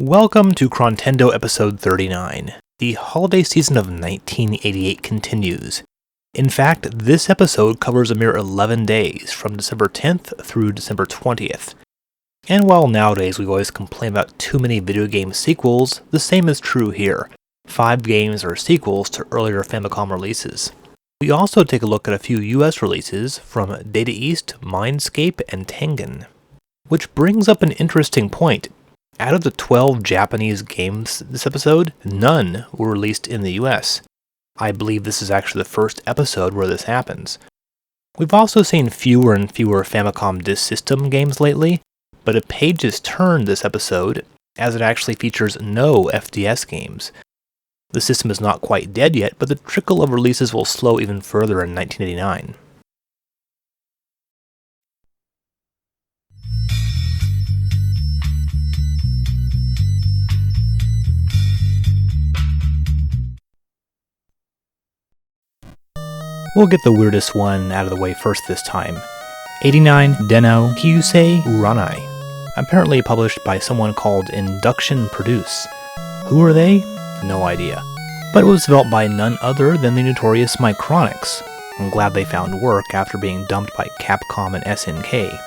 Welcome to Chrontendo episode 39. The holiday season of 1988 continues. In fact, this episode covers a mere 11 days, from December 10th through December 20th. And while nowadays we always complain about too many video game sequels, the same is true here. 5 games are sequels to earlier Famicom releases. We also take a look at a few US releases from Data East, Mindscape, and Tengen. Which brings up an interesting point. Out of the 12 Japanese games this episode, none were released in the US. I believe this is actually the first episode where this happens. We've also seen fewer and fewer Famicom Disk System games lately, but a page is turned this episode as it actually features no FDS games. The system is not quite dead yet, but the trickle of releases will slow even further in 1989. We'll get the weirdest one out of the way first this time. 89 Den-O Kyusei Uranai. Apparently published by someone called Induction Produce. Who are they? No idea. But it was developed by none other than the notorious Micronix. I'm glad they found work after being dumped by Capcom and SNK.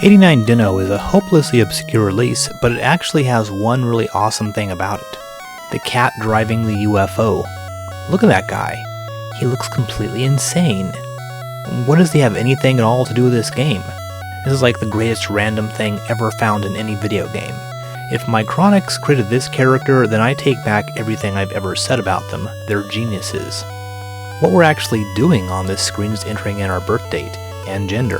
89 Den-O is a hopelessly obscure release, but it actually has one really awesome thing about it. The cat driving the UFO. Look at that guy. He looks completely insane. What does he have anything at all to do with this game? This is like the greatest random thing ever found in any video game. If Micronix created this character, then I take back everything I've ever said about them. They're geniuses. What we're actually doing on this screen is entering in our birth date and gender,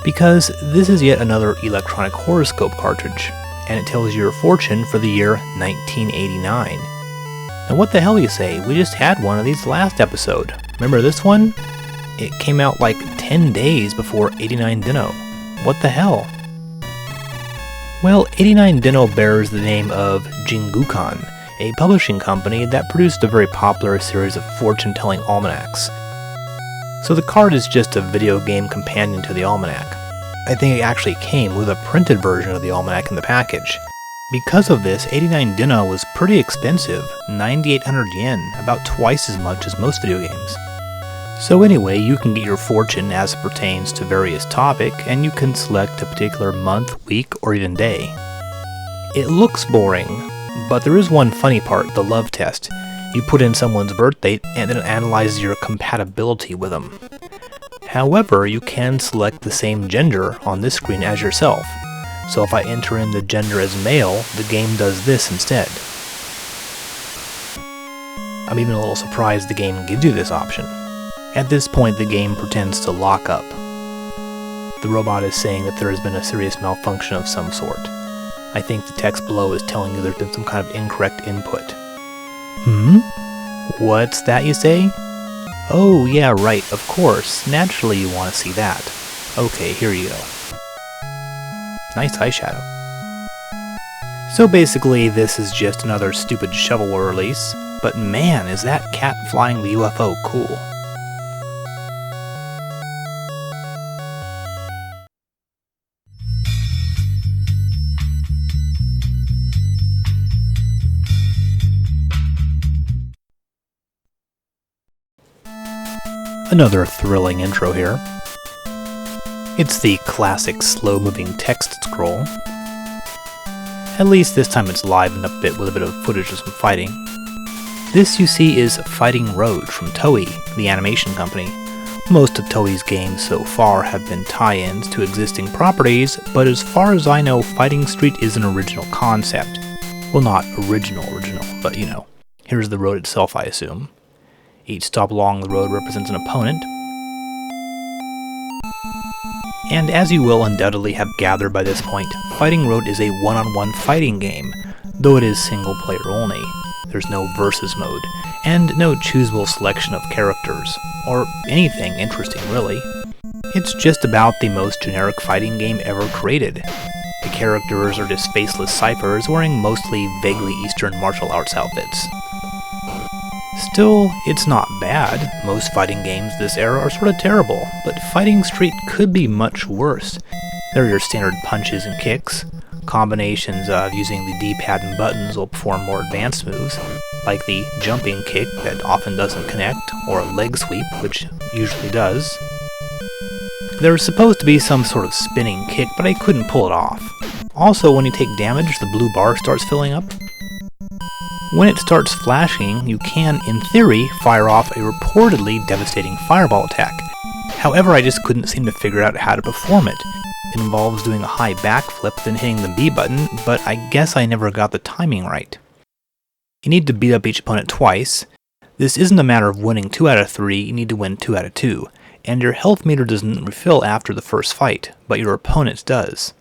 because this is yet another electronic horoscope cartridge, and it tells you your fortune for the year 1989. Now what the hell you say, we just had one of these last episode. Remember this one? It came out like 10 days before 89 Den-O. What the hell? Well, 89 Den-O bears the name of Jingukan, a publishing company that produced a very popular series of fortune-telling almanacs. So the card is just a video game companion to the almanac. I think it actually came with a printed version of the almanac in the package. Because of this, 89 Den-O was pretty expensive, 9,800 yen, about twice as much as most video games. So anyway, you can get your fortune as it pertains to various topic, and you can select a particular month, week, or even day. It looks boring, but there is one funny part, the love test. You put in someone's birth date, and then it analyzes your compatibility with them. However, you can select the same gender on this screen as yourself. So if I enter in the gender as male, the game does this instead. I'm even a little surprised the game gives you this option. At this point, the game pretends to lock up. The robot is saying that there has been a serious malfunction of some sort. I think the text below is telling you there's been some kind of incorrect input. What's that, you say? Oh yeah, right, of course. Naturally you want to see that. Okay, here you go. Nice eyeshadow. So basically, this is just another stupid shovelware release, but man, is that cat flying the UFO cool. Another thrilling intro here. It's the classic slow-moving text scroll. At least this time it's livened up a bit with a bit of footage of some fighting. This you see is Fighting Road from Toei, the animation company. Most of Toei's games so far have been tie-ins to existing properties, but as far as I know, Fighting Street is an original concept. Well, not original, but you know. Here's the road itself, I assume. Each stop along the road represents an opponent. And as you will undoubtedly have gathered by this point, Fighting Road is a one-on-one fighting game, though it is single-player only. There's no versus mode, and no choosable selection of characters, or anything interesting really. It's just about the most generic fighting game ever created. The characters are just faceless ciphers wearing mostly vaguely Eastern martial arts outfits. Still, it's not bad. Most fighting games this era are sort of terrible, but Fighting Street could be much worse. There are your standard punches and kicks, Combinations of using the D-pad and buttons will perform more advanced moves, like the jumping kick that often doesn't connect, or a leg sweep, which usually does. There's supposed to be some sort of spinning kick, but I couldn't pull it off. Also, when you take damage, the blue bar starts filling up. When it starts flashing, you can, in theory, fire off a reportedly devastating fireball attack. However, I just couldn't seem to figure out how to perform it. It involves doing a high backflip, then hitting the B button, but I guess I never got the timing right. You need to beat up each opponent twice. This isn't a matter of winning 2 out of 3, you need to win 2 out of 2. And your health meter doesn't refill after the first fight, but your opponent's does.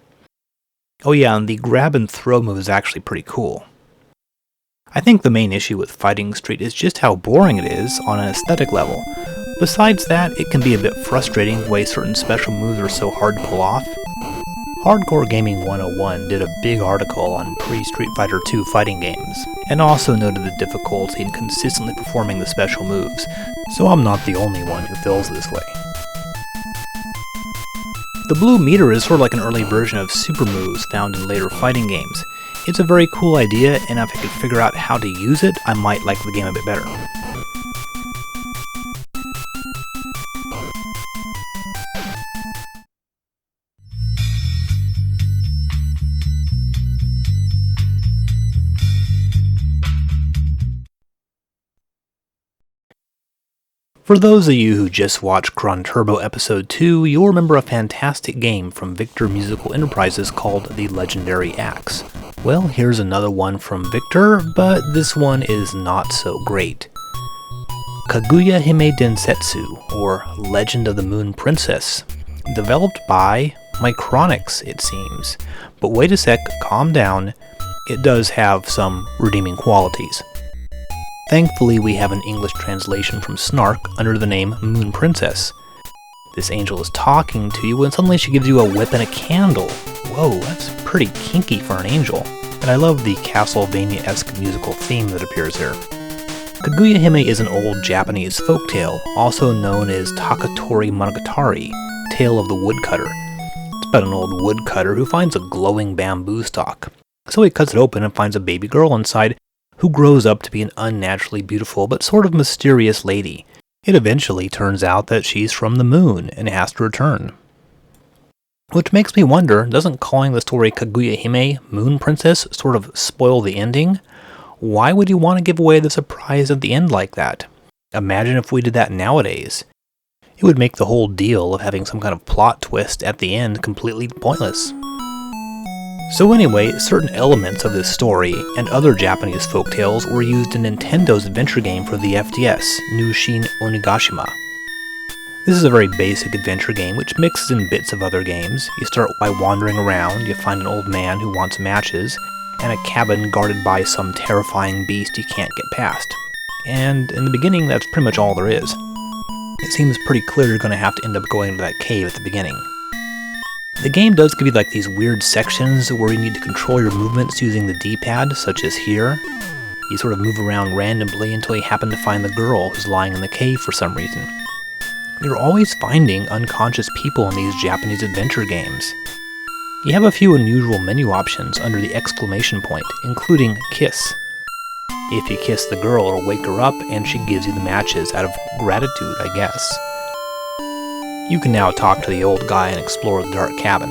Oh yeah, and the grab and throw move is actually pretty cool. I think the main issue with Fighting Street is just how boring it is on an aesthetic level. Besides that, it can be a bit frustrating the way certain special moves are so hard to pull off. Hardcore Gaming 101 did a big article on pre-Street Fighter II fighting games, and also noted the difficulty in consistently performing the special moves, so I'm not the only one who feels this way. The blue meter is sort of like an early version of super moves found in later fighting games. It's a very cool idea, and if I could figure out how to use it, I might like the game a bit better. For those of you who just watched Chrontendo Episode 2, you'll remember a fantastic game from Victor Musical Enterprises called The Legendary Axe. Well, here's another one from Victor, but this one is not so great. Kaguya Hime Densetsu, or Legend of the Moon Princess. Developed by Micronix, it seems. But wait a sec, calm down. It does have some redeeming qualities. Thankfully, we have an English translation from Snark under the name Moon Princess. This angel is talking to you when suddenly she gives you a whip and a candle. Whoa, that's pretty kinky for an angel. And I love the Castlevania-esque musical theme that appears here. Kaguya Hime is an old Japanese folktale, also known as Takatori Monogatari, Tale of the Woodcutter. It's about an old woodcutter who finds a glowing bamboo stalk. So he cuts it open and finds a baby girl inside, who grows up to be an unnaturally beautiful but sort of mysterious lady. It eventually turns out that she's from the moon and has to return. Which makes me wonder, doesn't calling the story Kaguya Hime, Moon Princess, sort of spoil the ending? Why would you want to give away the surprise at the end like that? Imagine if we did that nowadays. It would make the whole deal of having some kind of plot twist at the end completely pointless. So anyway, certain elements of this story and other Japanese folktales were used in Nintendo's adventure game for the FDS, Nushin Onigashima. This is a very basic adventure game which mixes in bits of other games. You start by wandering around, you find an old man who wants matches, and a cabin guarded by some terrifying beast you can't get past. And in the beginning, that's pretty much all there is. It seems pretty clear you're going to have to end up going into that cave at the beginning. The game does give you like these weird sections where you need to control your movements using the D-pad, such as here. You sort of move around randomly until you happen to find the girl who's lying in the cave for some reason. You're always finding unconscious people in these Japanese adventure games. You have a few unusual menu options under the exclamation point, including Kiss. If you kiss the girl, it'll wake her up and she gives you the matches out of gratitude, I guess. You can now talk to the old guy and explore the dark cabin.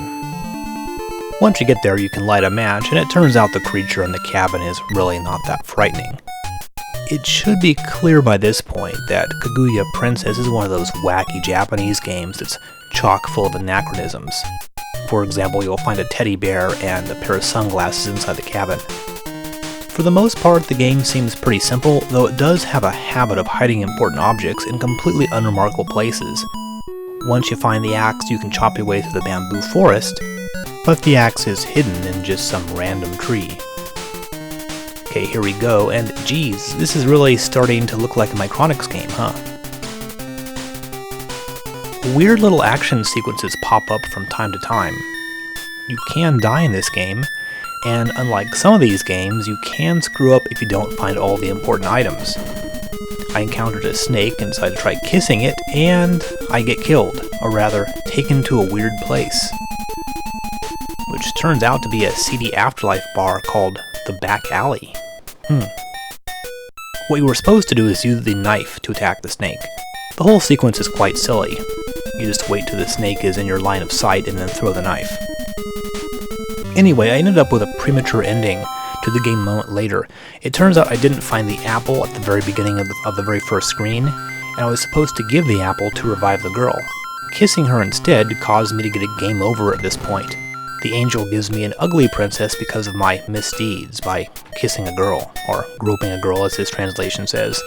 Once you get there, you can light a match, and it turns out the creature in the cabin is really not that frightening. It should be clear by this point that Kaguya Princess is one of those wacky Japanese games that's chock full of anachronisms. For example, you'll find a teddy bear and a pair of sunglasses inside the cabin. For the most part, the game seems pretty simple, though it does have a habit of hiding important objects in completely unremarkable places. Once you find the axe, you can chop your way through the bamboo forest, but the axe is hidden in just some random tree. Okay, here we go, and geez, this is really starting to look like a Micronix game, huh? Weird little action sequences pop up from time to time. You can die in this game, and unlike some of these games, you can screw up if you don't find all the important items. I encountered a snake and decided to try kissing it, and I get killed, or rather, taken to a weird place. Which which turns out to be a seedy afterlife bar called the Back Alley. What you were supposed to do is use the knife to attack the snake. The whole sequence is quite silly. You just wait till the snake is in your line of sight and then throw the knife. Anyway, I ended up with a premature ending to the game a moment later. It turns out I didn't find the apple at the very beginning of the very first screen, and I was supposed to give the apple to revive the girl. Kissing her instead caused me to get a game over at this point. The angel gives me an ugly princess because of my misdeeds by kissing a girl, or groping a girl as his translation says.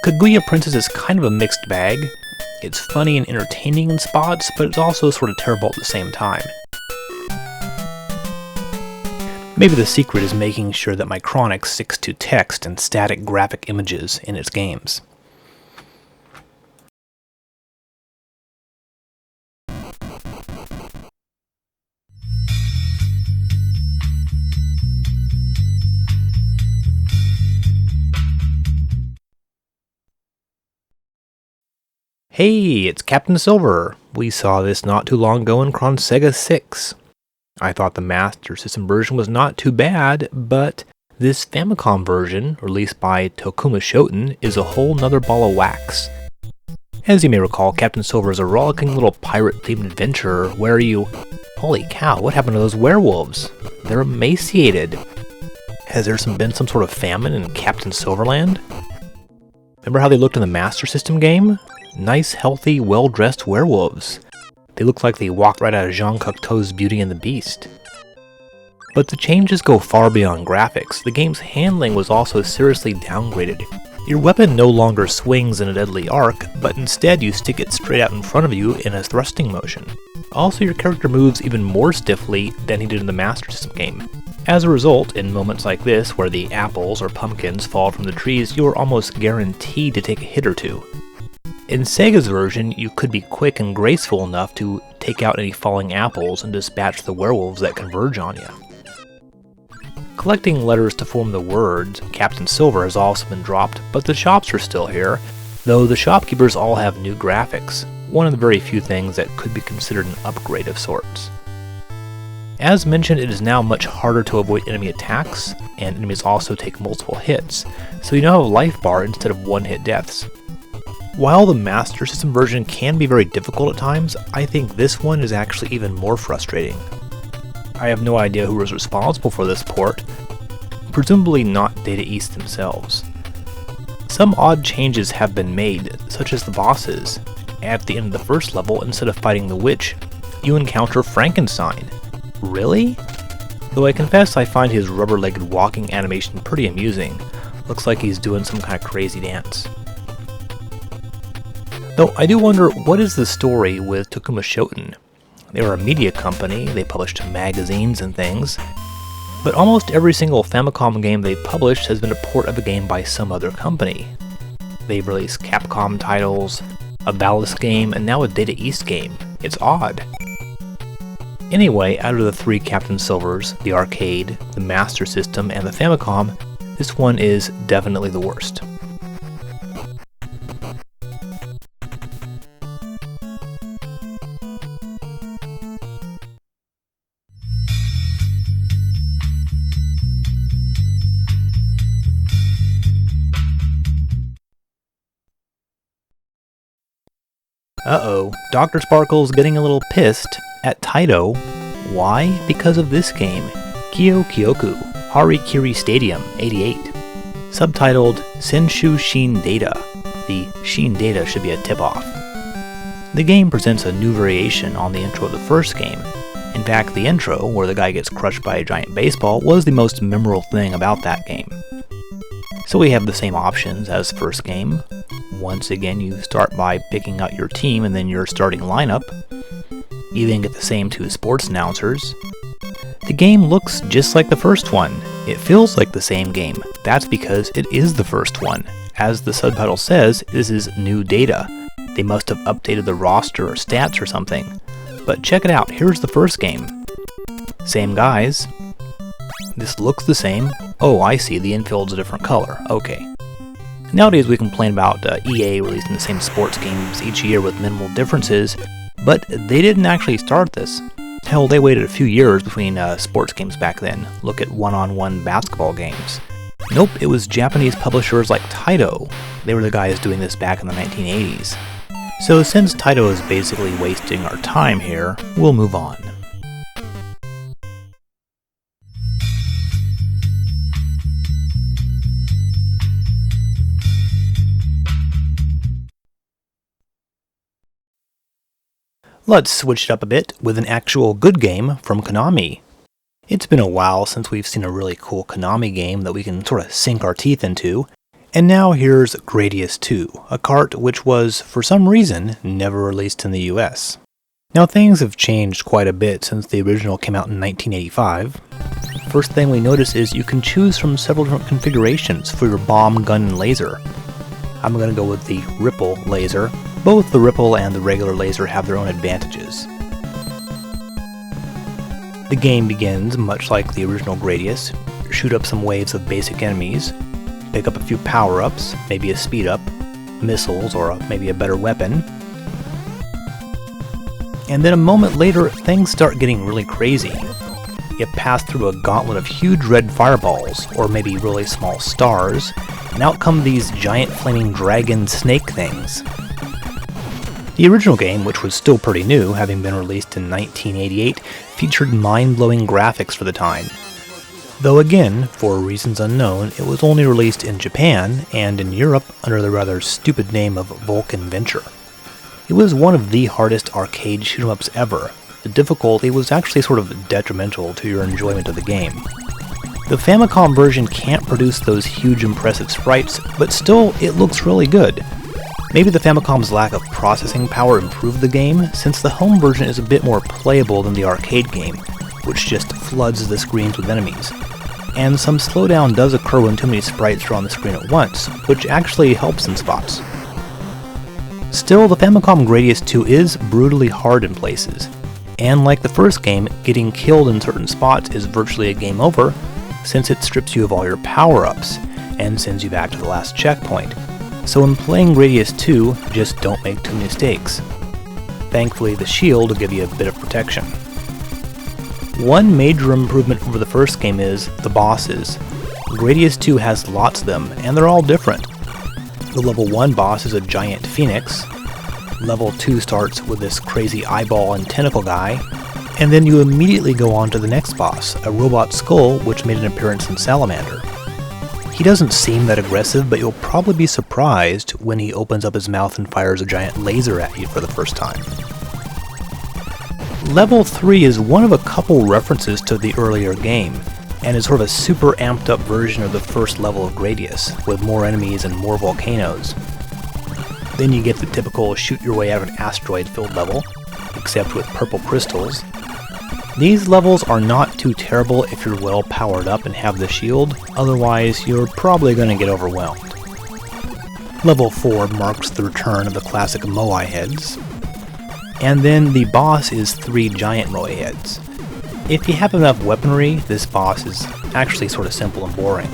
Kaguya Princess is kind of a mixed bag. It's funny and entertaining in spots, but it's also sort of terrible at the same time. Maybe the secret is making sure that my Chronix sticks to text and static graphic images in its games. Hey, it's Captain Silver. We saw this not too long ago in Chrontendo 6. I thought the Master System version was not too bad, but this Famicom version, released by Tokuma Shoten, is a whole nother ball of wax. As you may recall, Captain Silver is a rollicking little pirate-themed adventure where you... Holy cow, what happened to those werewolves? They're emaciated. Has there been some sort of famine in Captain Silverland? Remember how they looked in the Master System game? Nice, healthy, well-dressed werewolves. They look like they walked right out of Jean Cocteau's Beauty and the Beast. But the changes go far beyond graphics. The game's handling was also seriously downgraded. Your weapon no longer swings in a deadly arc, but instead you stick it straight out in front of you in a thrusting motion. Also, your character moves even more stiffly than he did in the Master System game. As a result, in moments like this, where the apples or pumpkins fall from the trees, you are almost guaranteed to take a hit or two. In Sega's version, you could be quick and graceful enough to take out any falling apples and dispatch the werewolves that converge on you. Collecting letters to form the words Captain Silver has also been dropped, but the shops are still here, though the shopkeepers all have new graphics, one of the very few things that could be considered an upgrade of sorts. As mentioned, it is now much harder to avoid enemy attacks, and enemies also take multiple hits, so you now have a life bar instead of one-hit deaths. While the Master System version can be very difficult at times, I think this one is actually even more frustrating. I have no idea who was responsible for this port, presumably not Data East themselves. Some odd changes have been made, such as the bosses. At the end of the first level, instead of fighting the witch, you encounter Frankenstein. Really? Though I confess I find his rubber-legged walking animation pretty amusing. Looks like he's doing some kind of crazy dance. Though I do wonder, what is the story with Tokuma Shoten? They were a media company, they published magazines and things, but almost every single Famicom game they've published has been a port of a game by some other company. They've released Capcom titles, a Ballast game, and now a Data East game. It's odd. Anyway, out of the three Captain Silvers, the arcade, the Master System, and the Famicom, this one is definitely the worst. Uh-oh, Dr. Sparkle's getting a little pissed at Taito. Why? Because of this game, Kyo Kyoku Harikiri Stadium 88. Subtitled Senshu Shin Data. The Shin Data should be a tip-off. The game presents a new variation on the intro of the first game. In fact, the intro, where the guy gets crushed by a giant baseball, was the most memorable thing about that game. So we have the same options as first game. Once again, you start by picking out your team and then your starting lineup. You then get the same two sports announcers. The game looks just like the first one. It feels like the same game. That's because it is the first one. As the subtitle says, this is new data. They must have updated the roster or stats or something. But check it out, here's the first game. Same guys. This looks the same. Oh, I see, the infield's a different color. Okay. Nowadays we complain about EA releasing the same sports games each year with minimal differences, but they didn't actually start this. Hell, they waited a few years between sports games back then. Look at one-on-one basketball games. Nope, it was Japanese publishers like Taito. They were the guys doing this back in the 1980s. So since Taito is basically wasting our time here, we'll move on. Let's switch it up a bit with an actual good game from Konami. It's been a while since we've seen a really cool Konami game that we can sort of sink our teeth into, and now here's Gradius 2, a cart which was, for some reason, never released in the US. Now things have changed quite a bit since the original came out in 1985. First thing we notice is you can choose from several different configurations for your bomb, gun, and laser. I'm going to go with the Ripple laser. Both the Ripple and the regular laser have their own advantages. The game begins much like the original Gradius. Shoot up some waves of basic enemies, pick up a few power-ups, maybe a speed-up, missiles, or maybe a better weapon. And then a moment later, things start getting really crazy. You pass through a gauntlet of huge red fireballs, or maybe really small stars, and out come these giant flaming dragon snake things. The original game, which was still pretty new, having been released in 1988, featured mind-blowing graphics for the time. Though again, for reasons unknown, it was only released in Japan and in Europe under the rather stupid name of Vulcan Venture. It was one of the hardest arcade shoot-'em-ups ever. The difficulty was actually sort of detrimental to your enjoyment of the game. The Famicom version can't produce those huge impressive sprites, but still, it looks really good. Maybe the Famicom's lack of processing power improved the game, since the home version is a bit more playable than the arcade game, which just floods the screens with enemies. And some slowdown does occur when too many sprites are on the screen at once, which actually helps in spots. Still, the Famicom Gradius 2 is brutally hard in places, and like the first game, getting killed in certain spots is virtually a game over, since it strips you of all your power-ups, and sends you back to the last checkpoint. So when playing Gradius 2, just don't make too many mistakes. Thankfully, the shield will give you a bit of protection. One major improvement over the first game is the bosses. Gradius 2 has lots of them, and they're all different. The level 1 boss is a giant phoenix. Level 2 starts with this crazy eyeball and tentacle guy, and then you immediately go on to the next boss, a robot skull which made an appearance in Salamander. He doesn't seem that aggressive, but you'll probably be surprised when he opens up his mouth and fires a giant laser at you for the first time. Level 3 is one of a couple references to the earlier game, and is sort of a super amped up version of the first level of Gradius, with more enemies and more volcanoes. Then you get the typical shoot your way out of an asteroid filled level, except with purple crystals. These levels are not too terrible if you're well powered up and have the shield, otherwise you're probably going to get overwhelmed. Level 4 marks the return of the classic Moai heads, and then the boss is 3 giant Moai heads. If you have enough weaponry, this boss is actually sort of simple and boring.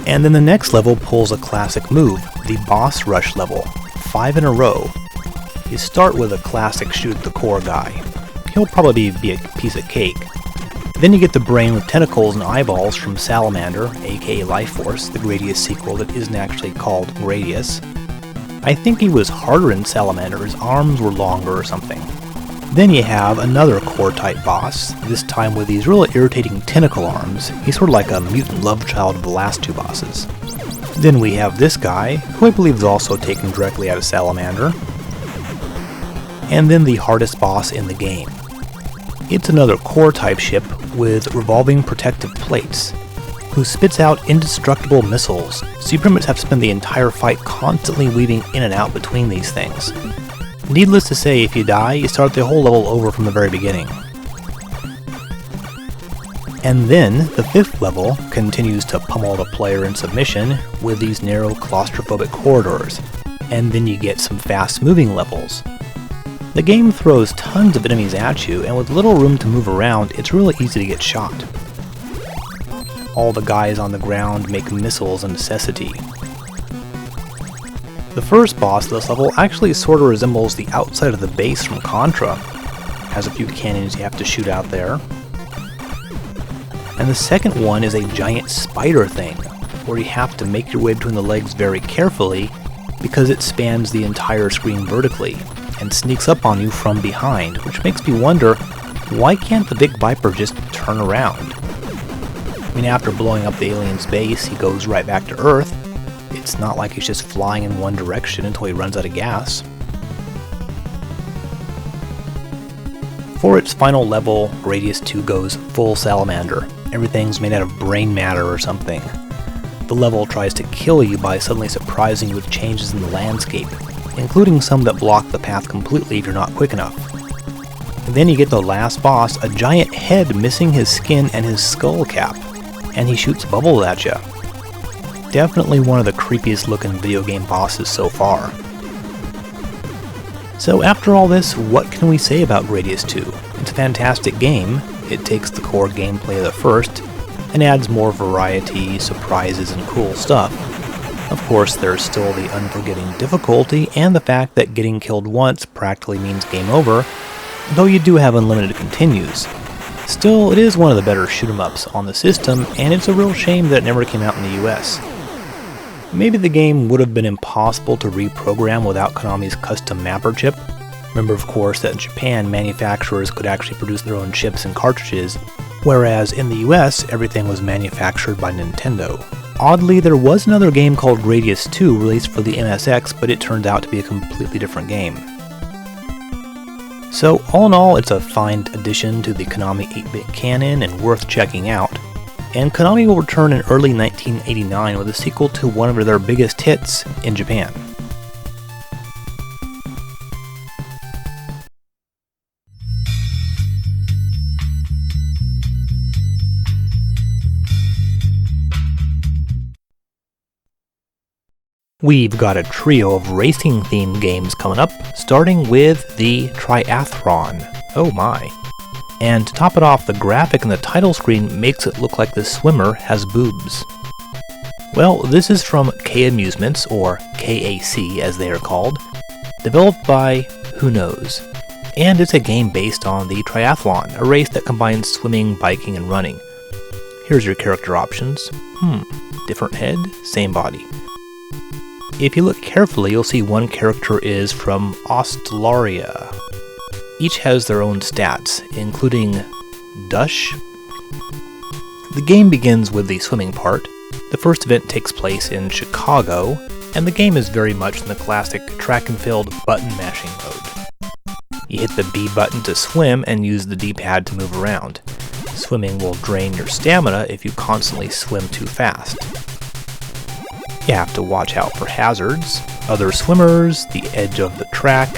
And then the next level pulls a classic move, the boss rush level, 5 in a row. You start with a classic shoot the core guy. He'll probably be a piece of cake. Then you get the brain with tentacles and eyeballs from Salamander, aka Life Force, the Gradius sequel that isn't actually called Gradius. I think he was harder in Salamander, his arms were longer or something. Then you have another core type boss, this time with these really irritating tentacle arms. He's sort of like a mutant love child of the last 2 bosses. Then we have this guy, who I believe is also taken directly out of Salamander. And then the hardest boss in the game. It's another core type ship with revolving protective plates, who spits out indestructible missiles, so you pretty much have to spend the entire fight constantly weaving in and out between these things. Needless to say, if you die, you start the whole level over from the very beginning. And then, the 5th level continues to pummel the player in submission with these narrow claustrophobic corridors, and then you get some fast-moving levels. The game throws tons of enemies at you, and with little room to move around, it's really easy to get shot. All the guys on the ground make missiles a necessity. The first boss of this level actually sort of resembles the outside of the base from Contra. Has a few cannons you have to shoot out there. And the second one is a giant spider thing, where you have to make your way between the legs very carefully because it spans the entire screen vertically and sneaks up on you from behind, which makes me wonder, why can't the big Viper just turn around? I mean, after blowing up the alien's base, he goes right back to Earth. It's not like he's just flying in one direction until he runs out of gas. For its final level, Gradius 2 goes full salamander. Everything's made out of brain matter or something. The level tries to kill you by suddenly surprising you with changes in the landscape, including some that block the path completely if you're not quick enough. And then you get the last boss, a giant head missing his skin and his skull cap, and he shoots bubbles at you. Definitely one of the creepiest looking video game bosses so far. So after all this, what can we say about Gradius 2? It's a fantastic game. It takes the core gameplay of the first and adds more variety, surprises, and cool stuff. Of course, there's still the unforgiving difficulty and the fact that getting killed once practically means game over, though you do have unlimited continues. Still, it is one of the better shoot-'em-ups on the system, and it's a real shame that it never came out in the US. Maybe the game would have been impossible to reprogram without Konami's custom mapper chip. Remember, of course, that in Japan, manufacturers could actually produce their own chips and cartridges, whereas in the US, everything was manufactured by Nintendo. Oddly, there was another game called Gradius 2 released for the MSX, but it turned out to be a completely different game. So, all in all, it's a fine addition to the Konami 8-bit canon and worth checking out. And Konami will return in early 1989 with a sequel to one of their biggest hits in Japan. We've got a trio of racing-themed games coming up, starting with the Triathlon. Oh my. And to top it off, the graphic in the title screen makes it look like the swimmer has boobs. Well, this is from K Amusements, or KAC as they are called, developed by Who Knows. And it's a game based on the triathlon, a race that combines swimming, biking, and running. Here's your character options. Different head, same body. If you look carefully, you'll see one character is from Australia. Each has their own stats, including Dush. The game begins with the swimming part. The first event takes place in Chicago, and the game is very much in the classic track and field button mashing mode. You hit the B button to swim and use the D-pad to move around. Swimming will drain your stamina if you constantly swim too fast. You have to watch out for hazards, other swimmers, the edge of the track,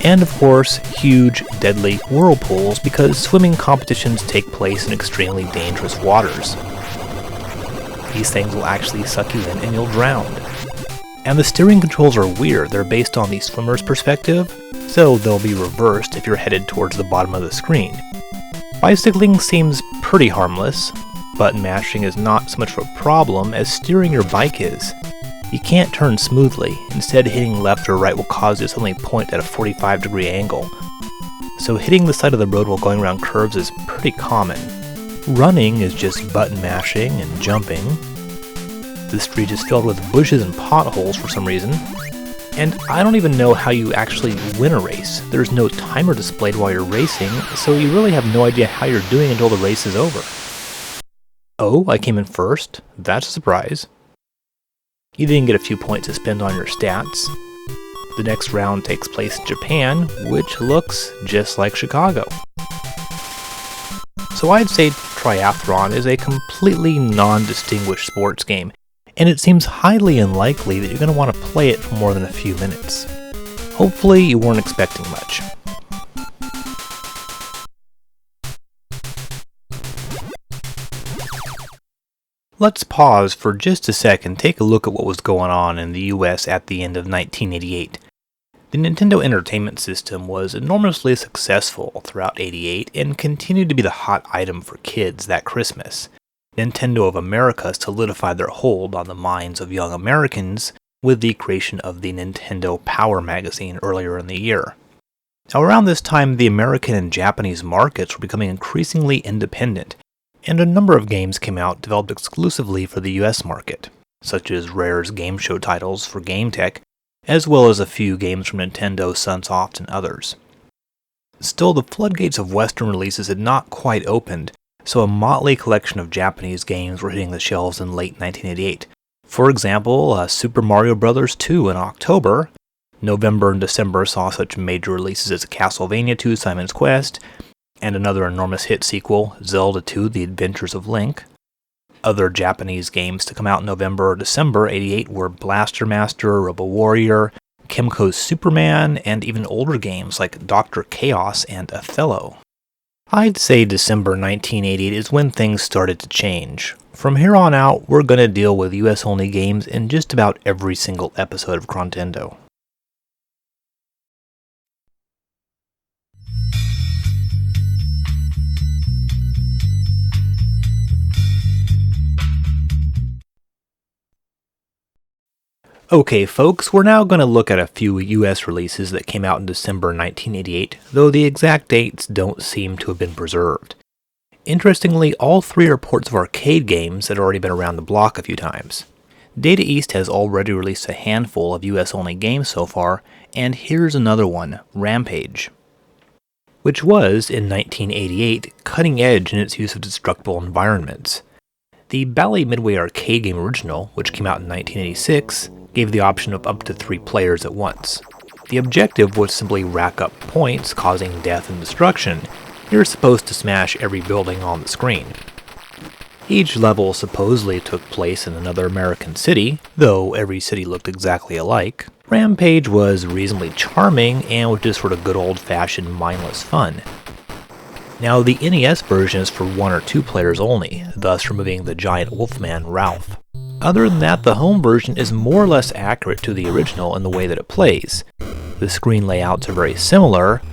and of course, huge, deadly whirlpools because swimming competitions take place in extremely dangerous waters. These things will actually suck you in and you'll drown. And the steering controls are weird. They're based on the swimmer's perspective, so they'll be reversed if you're headed towards the bottom of the screen. Bicycling seems pretty harmless. Button mashing is not so much of a problem as steering your bike is. You can't turn smoothly, instead hitting left or right will cause you to suddenly point at a 45-degree angle. So hitting the side of the road while going around curves is pretty common. Running is just button mashing and jumping. The street is filled with bushes and potholes for some reason. And I don't even know how you actually win a race. There's no timer displayed while you're racing, so you really have no idea how you're doing until the race is over. Oh, I came in first? That's a surprise. You then get a few points to spend on your stats. The next round takes place in Japan, which looks just like Chicago. So I'd say Triathlon is a completely non-distinguished sports game, and it seems highly unlikely that you're going to want to play it for more than a few minutes. Hopefully you weren't expecting much. Let's pause for just a sec and take a look at what was going on in the US at the end of 1988. The Nintendo Entertainment System was enormously successful throughout '88 and continued to be the hot item for kids that Christmas. Nintendo of America solidified their hold on the minds of young Americans with the creation of the Nintendo Power magazine earlier in the year. Now, around this time, the American and Japanese markets were becoming increasingly independent, and a number of games came out developed exclusively for the US market, such as Rare's game show titles for GameTech, as well as a few games from Nintendo, Sunsoft, and others. Still, the floodgates of Western releases had not quite opened, so a motley collection of Japanese games were hitting the shelves in late 1988. For example, Super Mario Bros. 2 in October. November and December saw such major releases as Castlevania 2 Simon's Quest, and another enormous hit sequel, Zelda 2 The Adventures of Link. Other Japanese games to come out in November or December '88 were Blaster Master, Robo Warrior, Kimco's Superman, and even older games like Dr. Chaos and Othello. I'd say December 1988 is when things started to change. From here on out, we're going to deal with US-only games in just about every single episode of Chrontendo. Okay folks, we're now going to look at a few US releases that came out in December 1988, though the exact dates don't seem to have been preserved. Interestingly, all three are ports of arcade games that had already been around the block a few times. Data East has already released a handful of US-only games so far, and here's another one, Rampage, which was, in 1988, cutting edge in its use of destructible environments. The Bally Midway arcade game original, which came out in 1986, gave the option of up to 3 players at once. The objective was simply rack up points, causing death and destruction. You're supposed to smash every building on the screen. Each level supposedly took place in another American city, though every city looked exactly alike. Rampage was reasonably charming and was just sort of good old-fashioned mindless fun. Now, the NES version is for 1 or 2 players only, thus removing the giant wolfman Ralph. Other than that, the home version is more or less accurate to the original in the way that it plays. The screen layouts are very similar,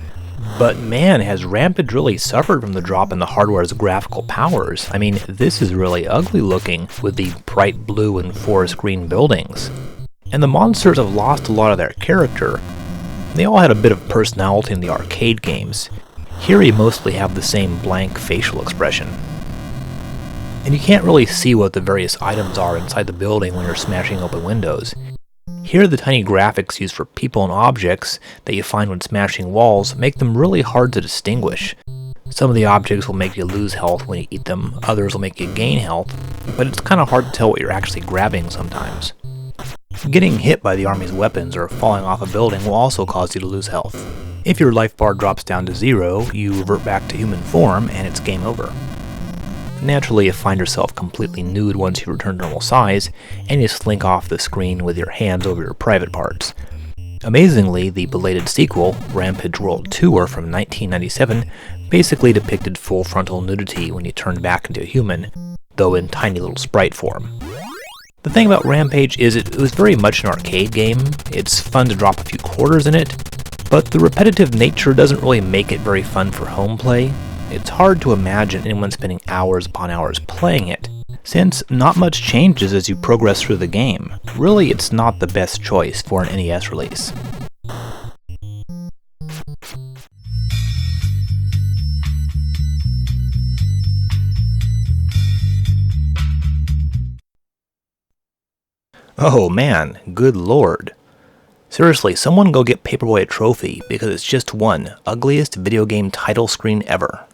but man, has Rampage really suffered from the drop in the hardware's graphical powers. I mean, this is really ugly looking with the bright blue and forest green buildings. And the monsters have lost a lot of their character. They all had a bit of personality in the arcade games. Here you mostly have the same blank facial expression. And you can't really see what the various items are inside the building when you're smashing open windows. Here the tiny graphics used for people and objects that you find when smashing walls make them really hard to distinguish. Some of the objects will make you lose health when you eat them, others will make you gain health, but it's kind of hard to tell what you're actually grabbing sometimes. Getting hit by the army's weapons or falling off a building will also cause you to lose health. If your life bar drops down to 0, you revert back to human form and it's game over. Naturally, you find yourself completely nude once you return to normal size, and you slink off the screen with your hands over your private parts. Amazingly, the belated sequel, Rampage World Tour from 1997, basically depicted full frontal nudity when you turned back into a human, though in tiny little sprite form. The thing about Rampage is it was very much an arcade game. It's fun to drop a few quarters in it, but the repetitive nature doesn't really make it very fun for home play. It's hard to imagine anyone spending hours upon hours playing it, since not much changes as you progress through the game. Really, it's not the best choice for an NES release. Oh man, good lord. Seriously, someone go get Paperboy a trophy, because it's just one, ugliest video game title screen ever.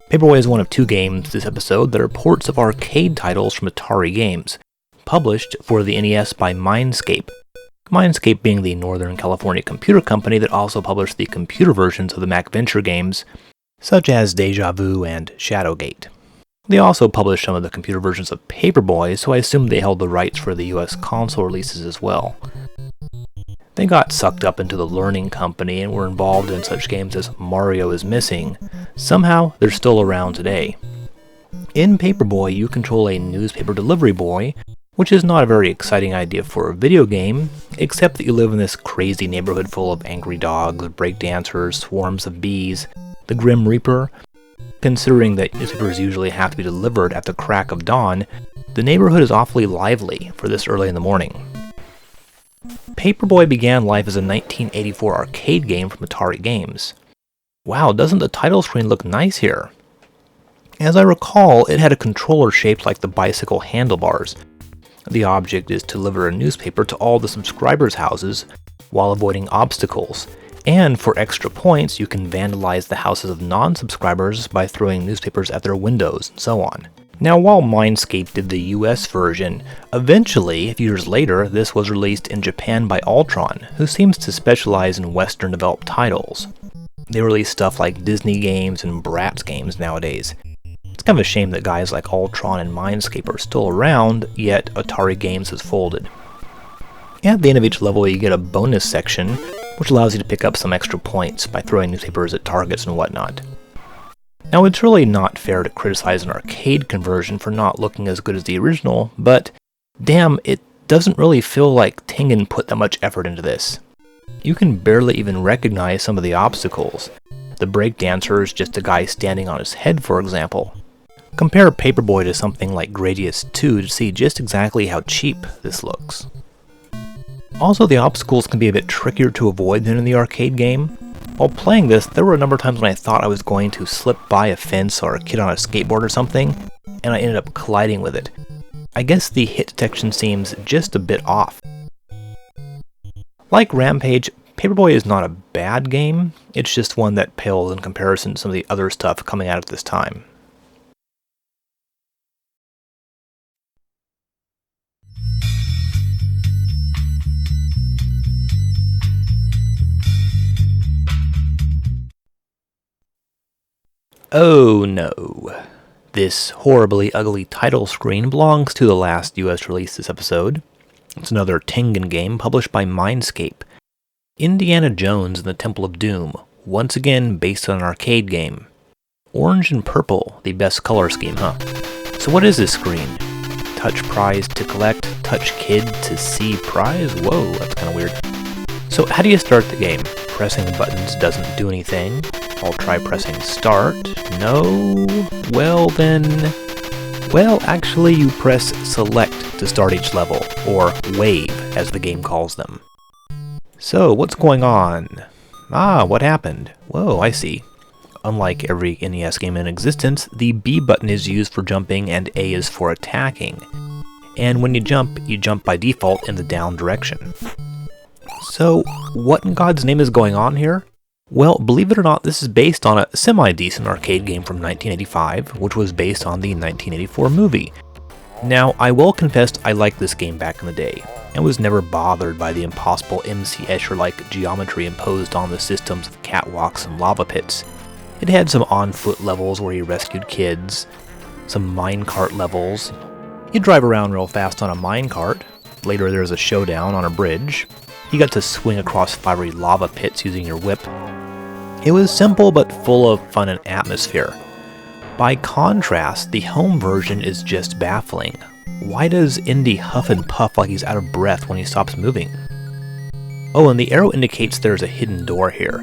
Paperboy is one of 2 games this episode that are ports of arcade titles from Atari Games, published for the NES by Mindscape. Mindscape being the Northern California computer company that also published the computer versions of the MacVenture games, such as Deja Vu and Shadowgate. They also published some of the computer versions of Paperboy, so I assume they held the rights for the US console releases as well. They got sucked up into the Learning Company and were involved in such games as Mario is Missing. Somehow, they're still around today. In Paperboy, you control a newspaper delivery boy, which is not a very exciting idea for a video game, except that you live in this crazy neighborhood full of angry dogs, breakdancers, swarms of bees, the Grim Reaper. Considering that newspapers usually have to be delivered at the crack of dawn, the neighborhood is awfully lively for this early in the morning. Paperboy began life as a 1984 arcade game from Atari Games. Wow, doesn't the title screen look nice here? As I recall, it had a controller shaped like the bicycle handlebars. The object is to deliver a newspaper to all the subscribers' houses while avoiding obstacles. And for extra points, you can vandalize the houses of non-subscribers by throwing newspapers at their windows, and so on. Now, while Mindscape did the US version, eventually, a few years later, this was released in Japan by Ultron, who seems to specialize in Western developed titles. They release stuff like Disney games and Bratz games nowadays. It's kind of a shame that guys like Ultron and Mindscape are still around, yet Atari Games has folded. At the end of each level, you get a bonus section, which allows you to pick up some extra points by throwing newspapers at targets and whatnot. Now, it's really not fair to criticize an arcade conversion for not looking as good as the original, but damn, it doesn't really feel like Tengen put that much effort into this. You can barely even recognize some of the obstacles. The breakdancer is just a guy standing on his head, for example. Compare Paperboy to something like Gradius 2 to see just exactly how cheap this looks. Also, the obstacles can be a bit trickier to avoid than in the arcade game. While playing this, there were a number of times when I thought I was going to slip by a fence or a kid on a skateboard or something, and I ended up colliding with it. I guess the hit detection seems just a bit off. Like Rampage, Paperboy is not a bad game, it's just one that pales in comparison to some of the other stuff coming out at this time. Oh no. This horribly ugly title screen belongs to the last US release this episode. It's another Tengen game published by Mindscape. Indiana Jones and the Temple of Doom, once again based on an arcade game. Orange and purple, the best color scheme, huh? So what is this screen? Touch prize to collect, touch kid to see prize? Whoa, that's kind of weird. So how do you start the game? Pressing the buttons doesn't do anything. I'll try pressing start. No? Well then... Well, actually you press select to start each level, or wave as the game calls them. So, what's going on? Ah, what happened? Whoa, I see. Unlike every NES game in existence, the B button is used for jumping and A is for attacking. And when you jump by default in the down direction. So, what in God's name is going on here? Well, believe it or not, this is based on a semi-decent arcade game from 1985, which was based on the 1984 movie. Now, I will confess I liked this game back in the day, and was never bothered by the impossible MC Escher-like geometry imposed on the systems of catwalks and lava pits. It had some on-foot levels where you rescued kids, some minecart levels. You drive around real fast on a minecart. Later there's a showdown on a bridge. You got to swing across fiery lava pits using your whip. It was simple but full of fun and atmosphere. By contrast, the home version is just baffling. Why does Indy huff and puff like he's out of breath when he stops moving? Oh, and the arrow indicates there's a hidden door here,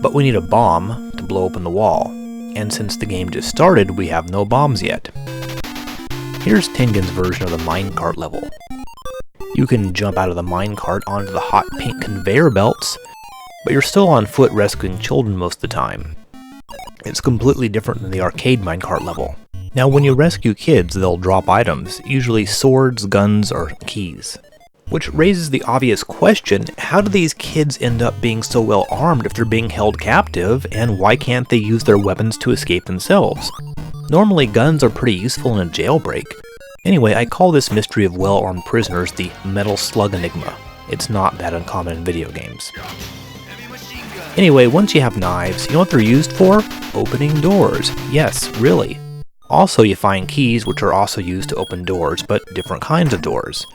but we need a bomb to blow open the wall, and since the game just started, we have no bombs yet. Here's Tengen's version of the minecart level. You can jump out of the minecart onto the hot pink conveyor belts, but you're still on foot rescuing children most of the time. It's completely different than the arcade minecart level. Now when you rescue kids, they'll drop items, usually swords, guns, or keys. Which raises the obvious question, how do these kids end up being so well armed if they're being held captive, and why can't they use their weapons to escape themselves? Normally guns are pretty useful in a jailbreak. Anyway, I call this mystery of well-armed prisoners the Metal Slug Enigma. It's not that uncommon in video games. Anyway, once you have knives, you know what they're used for? Opening doors. Yes, really. Also, you find keys, which are also used to open doors, but different kinds of doors.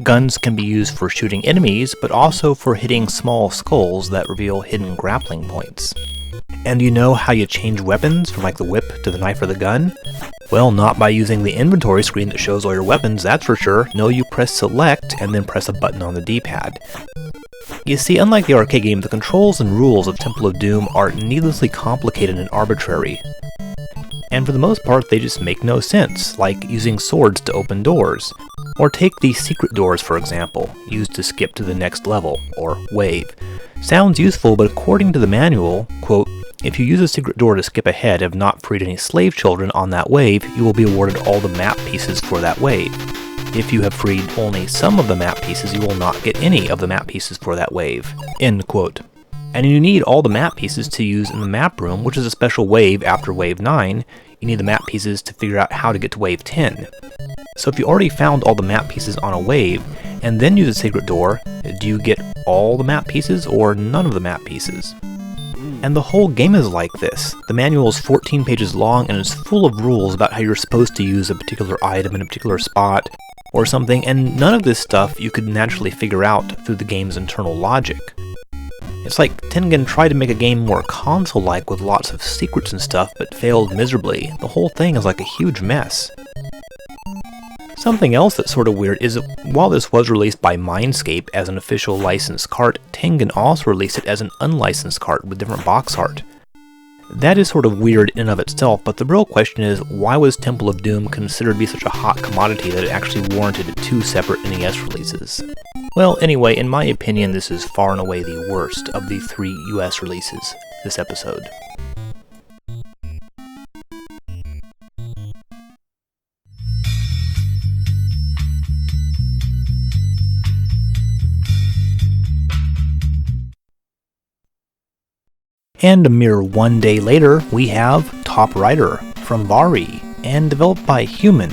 Guns can be used for shooting enemies, but also for hitting small skulls that reveal hidden grappling points. And you know how you change weapons from like the whip to the knife or the gun? Well, not by using the inventory screen that shows all your weapons, that's for sure. No, you press select and then press a button on the D-pad. You see, unlike the arcade game, the controls and rules of Temple of Doom are needlessly complicated and arbitrary. and for the most part they just make no sense, like using swords to open doors. Or take the secret doors for example, used to skip to the next level, or wave. Sounds useful, but according to the manual, quote, if you use a secret door to skip ahead and have not freed any slave children on that wave, you will be awarded all the map pieces for that wave. If you have freed only some of the map pieces, you will not get any of the map pieces for that wave. End quote. And you need all the map pieces to use in the map room, which is a special wave after wave 9. You need the map pieces to figure out how to get to wave 10. So if you already found all the map pieces on a wave, and then use a secret door, do you get all the map pieces or none of the map pieces? And the whole game is like this. The manual is 14 pages long and is full of rules about how you're supposed to use a particular item in a particular spot or something, and none of this stuff you could naturally figure out through the game's internal logic. It's like Tengen tried to make a game more console-like with lots of secrets and stuff, but failed miserably. The whole thing is like a huge mess. Something else that's sort of weird is that while this was released by Mindscape as an official licensed cart, Tengen also released it as an unlicensed cart with different box art. That is sort of weird in and of itself, but the real question is, why was Temple of Doom considered to be such a hot commodity that it actually warranted 2 separate NES releases? Well, anyway, in my opinion, this is far and away the worst of the 3 US releases this episode. And a mere 1 day later, we have Top Rider from Bari, and developed by Human.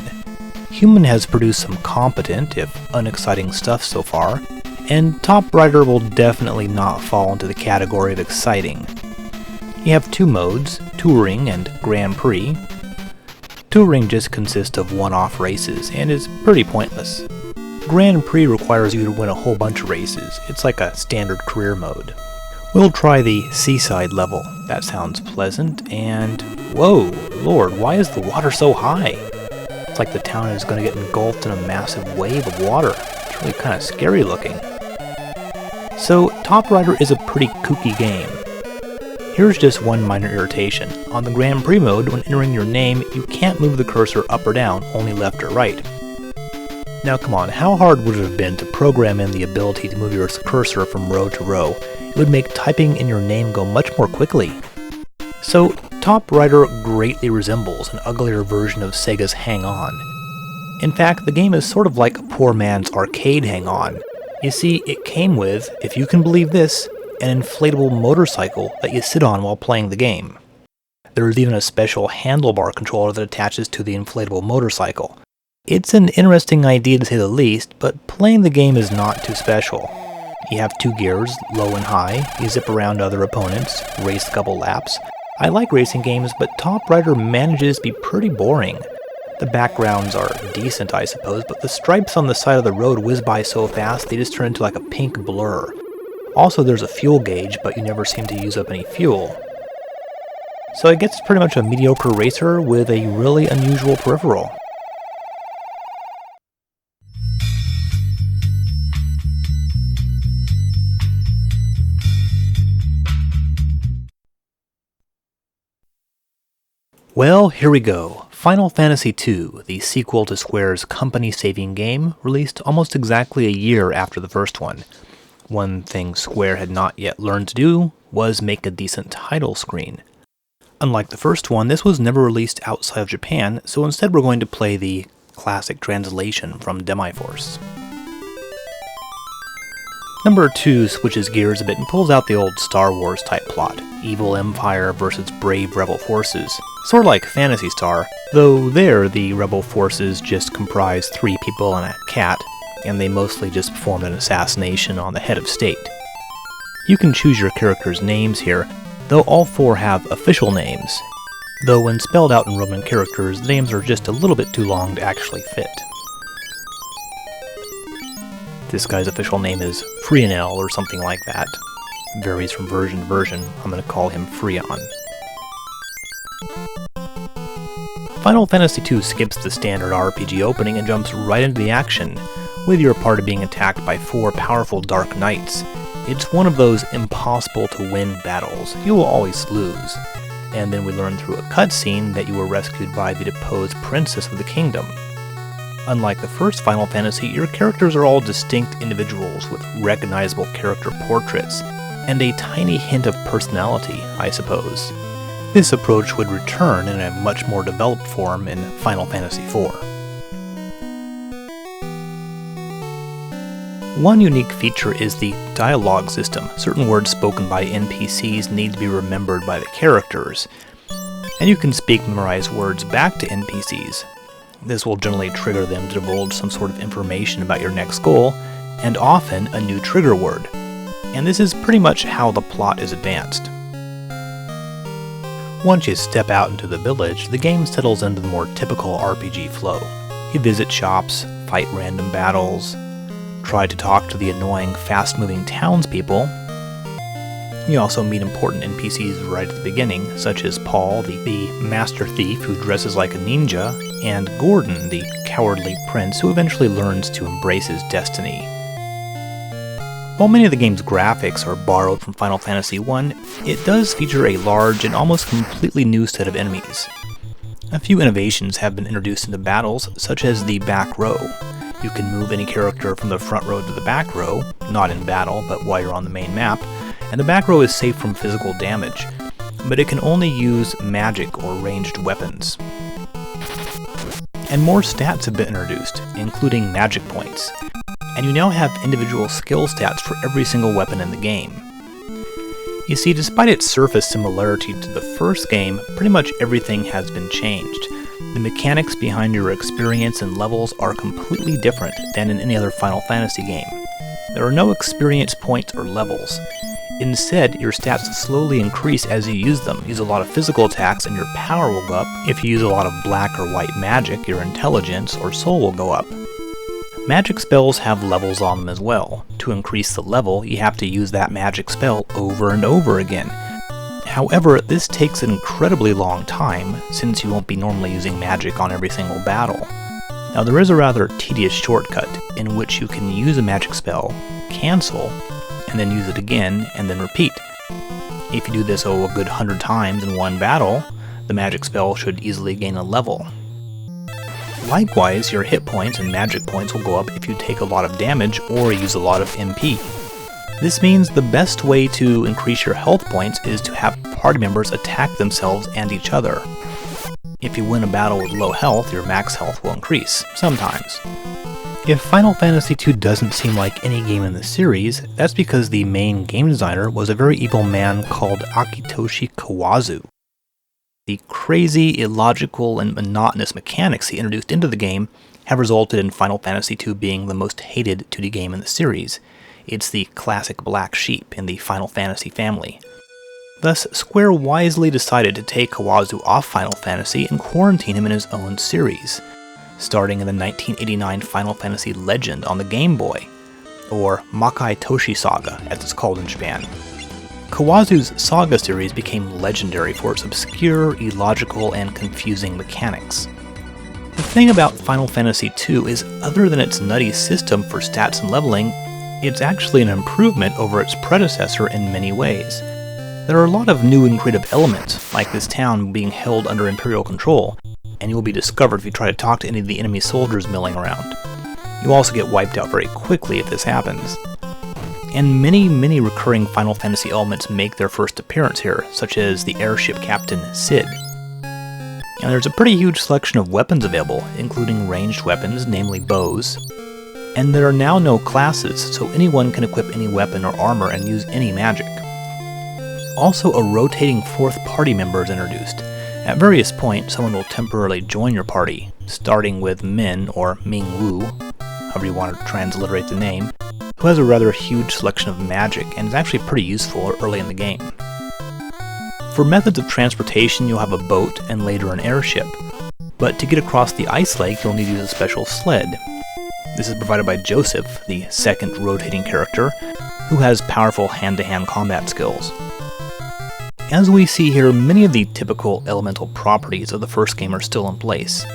Human has produced some competent, if unexciting stuff so far, and Top Rider will definitely not fall into the category of exciting. You have 2 modes, Touring and Grand Prix. Touring just consists of one-off races, and is pretty pointless. Grand Prix requires you to win a whole bunch of races. It's like a standard career mode. We'll try the seaside level. That sounds pleasant, and whoa, lord, why is the water so high? It's like the town is going to get engulfed in a massive wave of water. It's really kind of scary looking. So, Top Rider is a pretty kooky game. Here's just one minor irritation. On the Grand Prix mode, when entering your name, you can't move the cursor up or down, only left or right. Now come on, how hard would it have been to program in the ability to move your cursor from row to row? It would make typing in your name go much more quickly. So, Top Rider greatly resembles an uglier version of Sega's Hang On. In fact, the game is sort of like a poor man's arcade Hang On. You see, it came with, if you can believe this, an inflatable motorcycle that you sit on while playing the game. There is even a special handlebar controller that attaches to the inflatable motorcycle. It's an interesting idea to say the least, but playing the game is not too special. You have 2 gears, low and high, you zip around other opponents, race a couple laps. I like racing games, but Top Rider manages to be pretty boring. The backgrounds are decent, I suppose, but the stripes on the side of the road whiz by so fast they just turn into like a pink blur. Also, there's a fuel gauge, but you never seem to use up any fuel. So I guess it's pretty much a mediocre racer with a really unusual peripheral. Well, here we go. Final Fantasy II, the sequel to Square's company-saving game, released almost exactly a year after the first one. One thing Square had not yet learned to do was make a decent title screen. Unlike the first one, this was never released outside of Japan, so instead we're going to play the classic translation from Demiforce. Number 2 switches gears a bit and pulls out the old Star Wars type plot. Evil Empire versus brave rebel forces. Sort of like Phantasy Star, though there the rebel forces just comprise 3 people and a cat, and they mostly just performed an assassination on the head of state. You can choose your characters' names here, though all 4 have official names. Though when spelled out in Roman characters, the names are just a little bit too long to actually fit. This guy's official name is Frionel or something like that. Varies from version to version. I'm going to call him Freon. Final Fantasy II skips the standard RPG opening and jumps right into the action, with your party being attacked by 4 powerful Dark Knights. It's one of those impossible to win battles. You will always lose. and then we learn through a cutscene that you were rescued by the deposed princess of the kingdom. Unlike the first Final Fantasy, your characters are all distinct individuals with recognizable character portraits, and a tiny hint of personality, I suppose. This approach would return in a much more developed form in Final Fantasy IV. One unique feature is the dialogue system. Certain words spoken by NPCs need to be remembered by the characters, and you can speak memorized words back to NPCs. This will generally trigger them to divulge some sort of information about your next goal, and often a new trigger word. And this is pretty much how the plot is advanced. Once you step out into the village, the game settles into the more typical RPG flow. You visit shops, fight random battles, try to talk to the annoying, fast-moving townspeople. You also meet important NPCs right at the beginning, such as Paul, the master thief who dresses like a ninja, and Gordon, the cowardly prince who eventually learns to embrace his destiny. While many of the game's graphics are borrowed from Final Fantasy I, it does feature a large and almost completely new set of enemies. A few innovations have been introduced into battles, such as the back row. You can move any character from the front row to the back row, not in battle, but while you're on the main map, and the back row is safe from physical damage, but it can only use magic or ranged weapons. And more stats have been introduced, including magic points, and you now have individual skill stats for every single weapon in the game. You see, despite its surface similarity to the first game, pretty much everything has been changed. The mechanics behind your experience and levels are completely different than in any other Final Fantasy game. There are no experience points or levels. Instead, your stats slowly increase as you use them. Use a lot of physical attacks and your power will go up. If you use a lot of black or white magic, your intelligence or soul will go up. Magic spells have levels on them as well. To increase the level, you have to use that magic spell over and over again. However, this takes an incredibly long time, since you won't be normally using magic on every single battle. Now there is a rather tedious shortcut, in which you can use a magic spell, cancel, and then use it again, and then repeat. If you do this a good 100 times in one battle, the magic spell should easily gain a level. Likewise, your hit points and magic points will go up if you take a lot of damage or use a lot of MP. This means the best way to increase your health points is to have party members attack themselves and each other. If you win a battle with low health, your max health will increase, sometimes. If Final Fantasy II doesn't seem like any game in the series, that's because the main game designer was a very evil man called Akitoshi Kawazu. The crazy, illogical, and monotonous mechanics he introduced into the game have resulted in Final Fantasy II being the most hated 2D game in the series. It's the classic black sheep in the Final Fantasy family. Thus, Square wisely decided to take Kawazu off Final Fantasy and quarantine him in his own series, starting in the 1989 Final Fantasy Legend on the Game Boy, or Makai Toshi Saga as it's called in Japan. Kawazu's Saga series became legendary for its obscure, illogical, and confusing mechanics. The thing about Final Fantasy II is, other than its nutty system for stats and leveling, it's actually an improvement over its predecessor in many ways. There are a lot of new and creative elements, like this town being held under Imperial control, and you will be discovered if you try to talk to any of the enemy soldiers milling around. You'll also get wiped out very quickly if this happens. And many recurring Final Fantasy elements make their first appearance here, such as the airship captain, Sid. And there's a pretty huge selection of weapons available, including ranged weapons, namely bows. And there are now no classes, so anyone can equip any weapon or armor and use any magic. Also, a rotating fourth party member is introduced. At various points, someone will temporarily join your party, starting with Min, or Ming Wu, however you want to transliterate the name, who has a rather huge selection of magic and is actually pretty useful early in the game. For methods of transportation, you'll have a boat and later an airship, but to get across the ice lake, you'll need to use a special sled. This is provided by Joseph, the second rotating character, who has powerful hand-to-hand combat skills. As we see here, many of the typical elemental properties of the first game are still in place.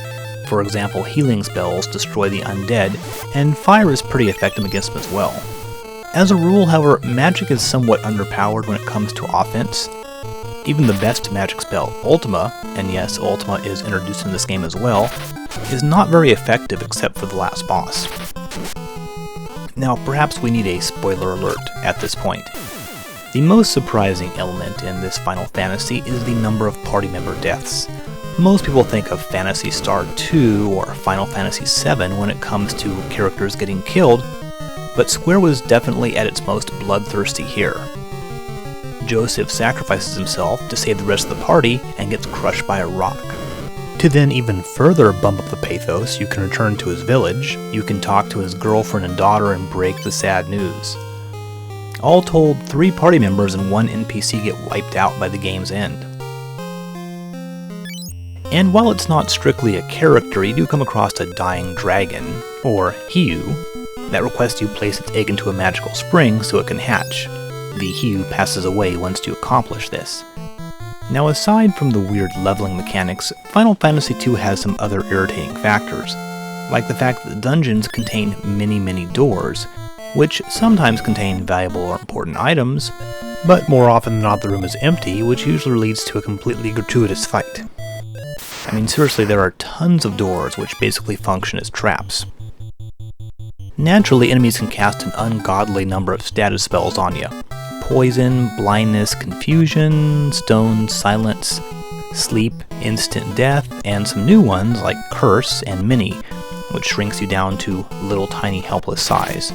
For example, healing spells destroy the undead, and fire is pretty effective against them as well. As a rule, however, magic is somewhat underpowered when it comes to offense. Even the best magic spell, Ultima, and yes, Ultima is introduced in this game as well, is not very effective except for the last boss. Now, perhaps we need a spoiler alert at this point. The most surprising element in this Final Fantasy is the number of party member deaths. Most people think of Phantasy Star 2 or Final Fantasy 7 when it comes to characters getting killed, but Square was definitely at its most bloodthirsty here. Joseph sacrifices himself to save the rest of the party and gets crushed by a rock. To then even further bump up the pathos, you can return to his village, you can talk to his girlfriend and daughter and break the sad news. All told, 3 party members and 1 NPC get wiped out by the game's end. And while it's not strictly a character, you do come across a dying dragon, or Hiu, that requests you place its egg into a magical spring so it can hatch. The Hiu passes away once you accomplish this. Now, aside from the weird leveling mechanics, Final Fantasy II has some other irritating factors, like the fact that the dungeons contain many doors, which sometimes contain valuable or important items, but more often than not the room is empty, which usually leads to a completely gratuitous fight. I mean, seriously, there are tons of doors which basically function as traps. Naturally, enemies can cast an ungodly number of status spells on you. Poison, blindness, confusion, stone, silence, sleep, instant death, and some new ones like Curse and Mini, which shrinks you down to little tiny helpless size.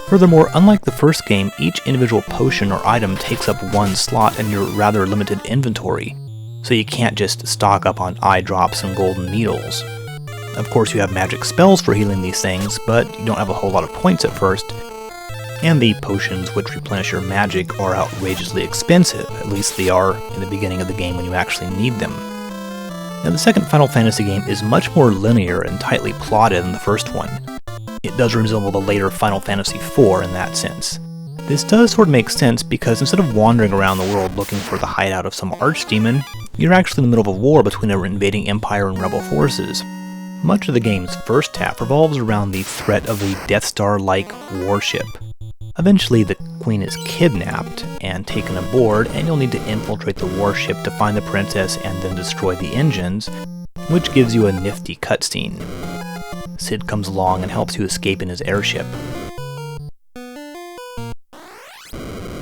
Furthermore, unlike the first game, each individual potion or item takes up 1 slot in your rather limited inventory, so you can't just stock up on eye drops and golden needles. Of course, you have magic spells for healing these things, but you don't have a whole lot of points at first, and the potions which replenish your magic are outrageously expensive, at least they are in the beginning of the game when you actually need them. Now, the second Final Fantasy game is much more linear and tightly plotted than the first one. It does resemble the later Final Fantasy IV in that sense. This does sort of make sense because instead of wandering around the world looking for the hideout of some archdemon, you're actually in the middle of a war between an invading Empire and rebel forces. Much of the game's first half revolves around the threat of a Death Star-like warship. Eventually, the Queen is kidnapped and taken aboard, and you'll need to infiltrate the warship to find the princess and then destroy the engines, which gives you a nifty cutscene. Cid comes along and helps you escape in his airship.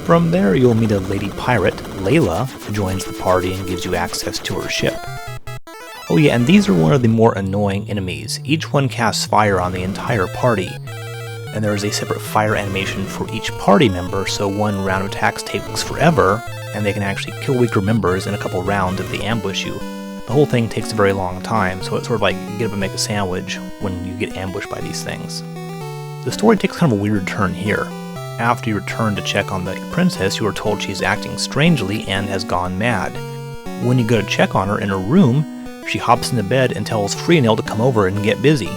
From there, you'll meet a lady pirate, Layla, who joins the party and gives you access to her ship. Oh yeah, and these are one of the more annoying enemies. Each one casts fire on the entire party, and there is a separate fire animation for each party member, so one round of attacks takes forever, and they can actually kill weaker members in a couple rounds if they ambush you. The whole thing takes a very long time, so it's sort of like you get up and make a sandwich when you get ambushed by these things. The story takes kind of a weird turn here. After you return to check on the princess, you are told she's acting strangely and has gone mad. When you go to check on her in her room, she hops into bed and tells Freenil to come over and get busy.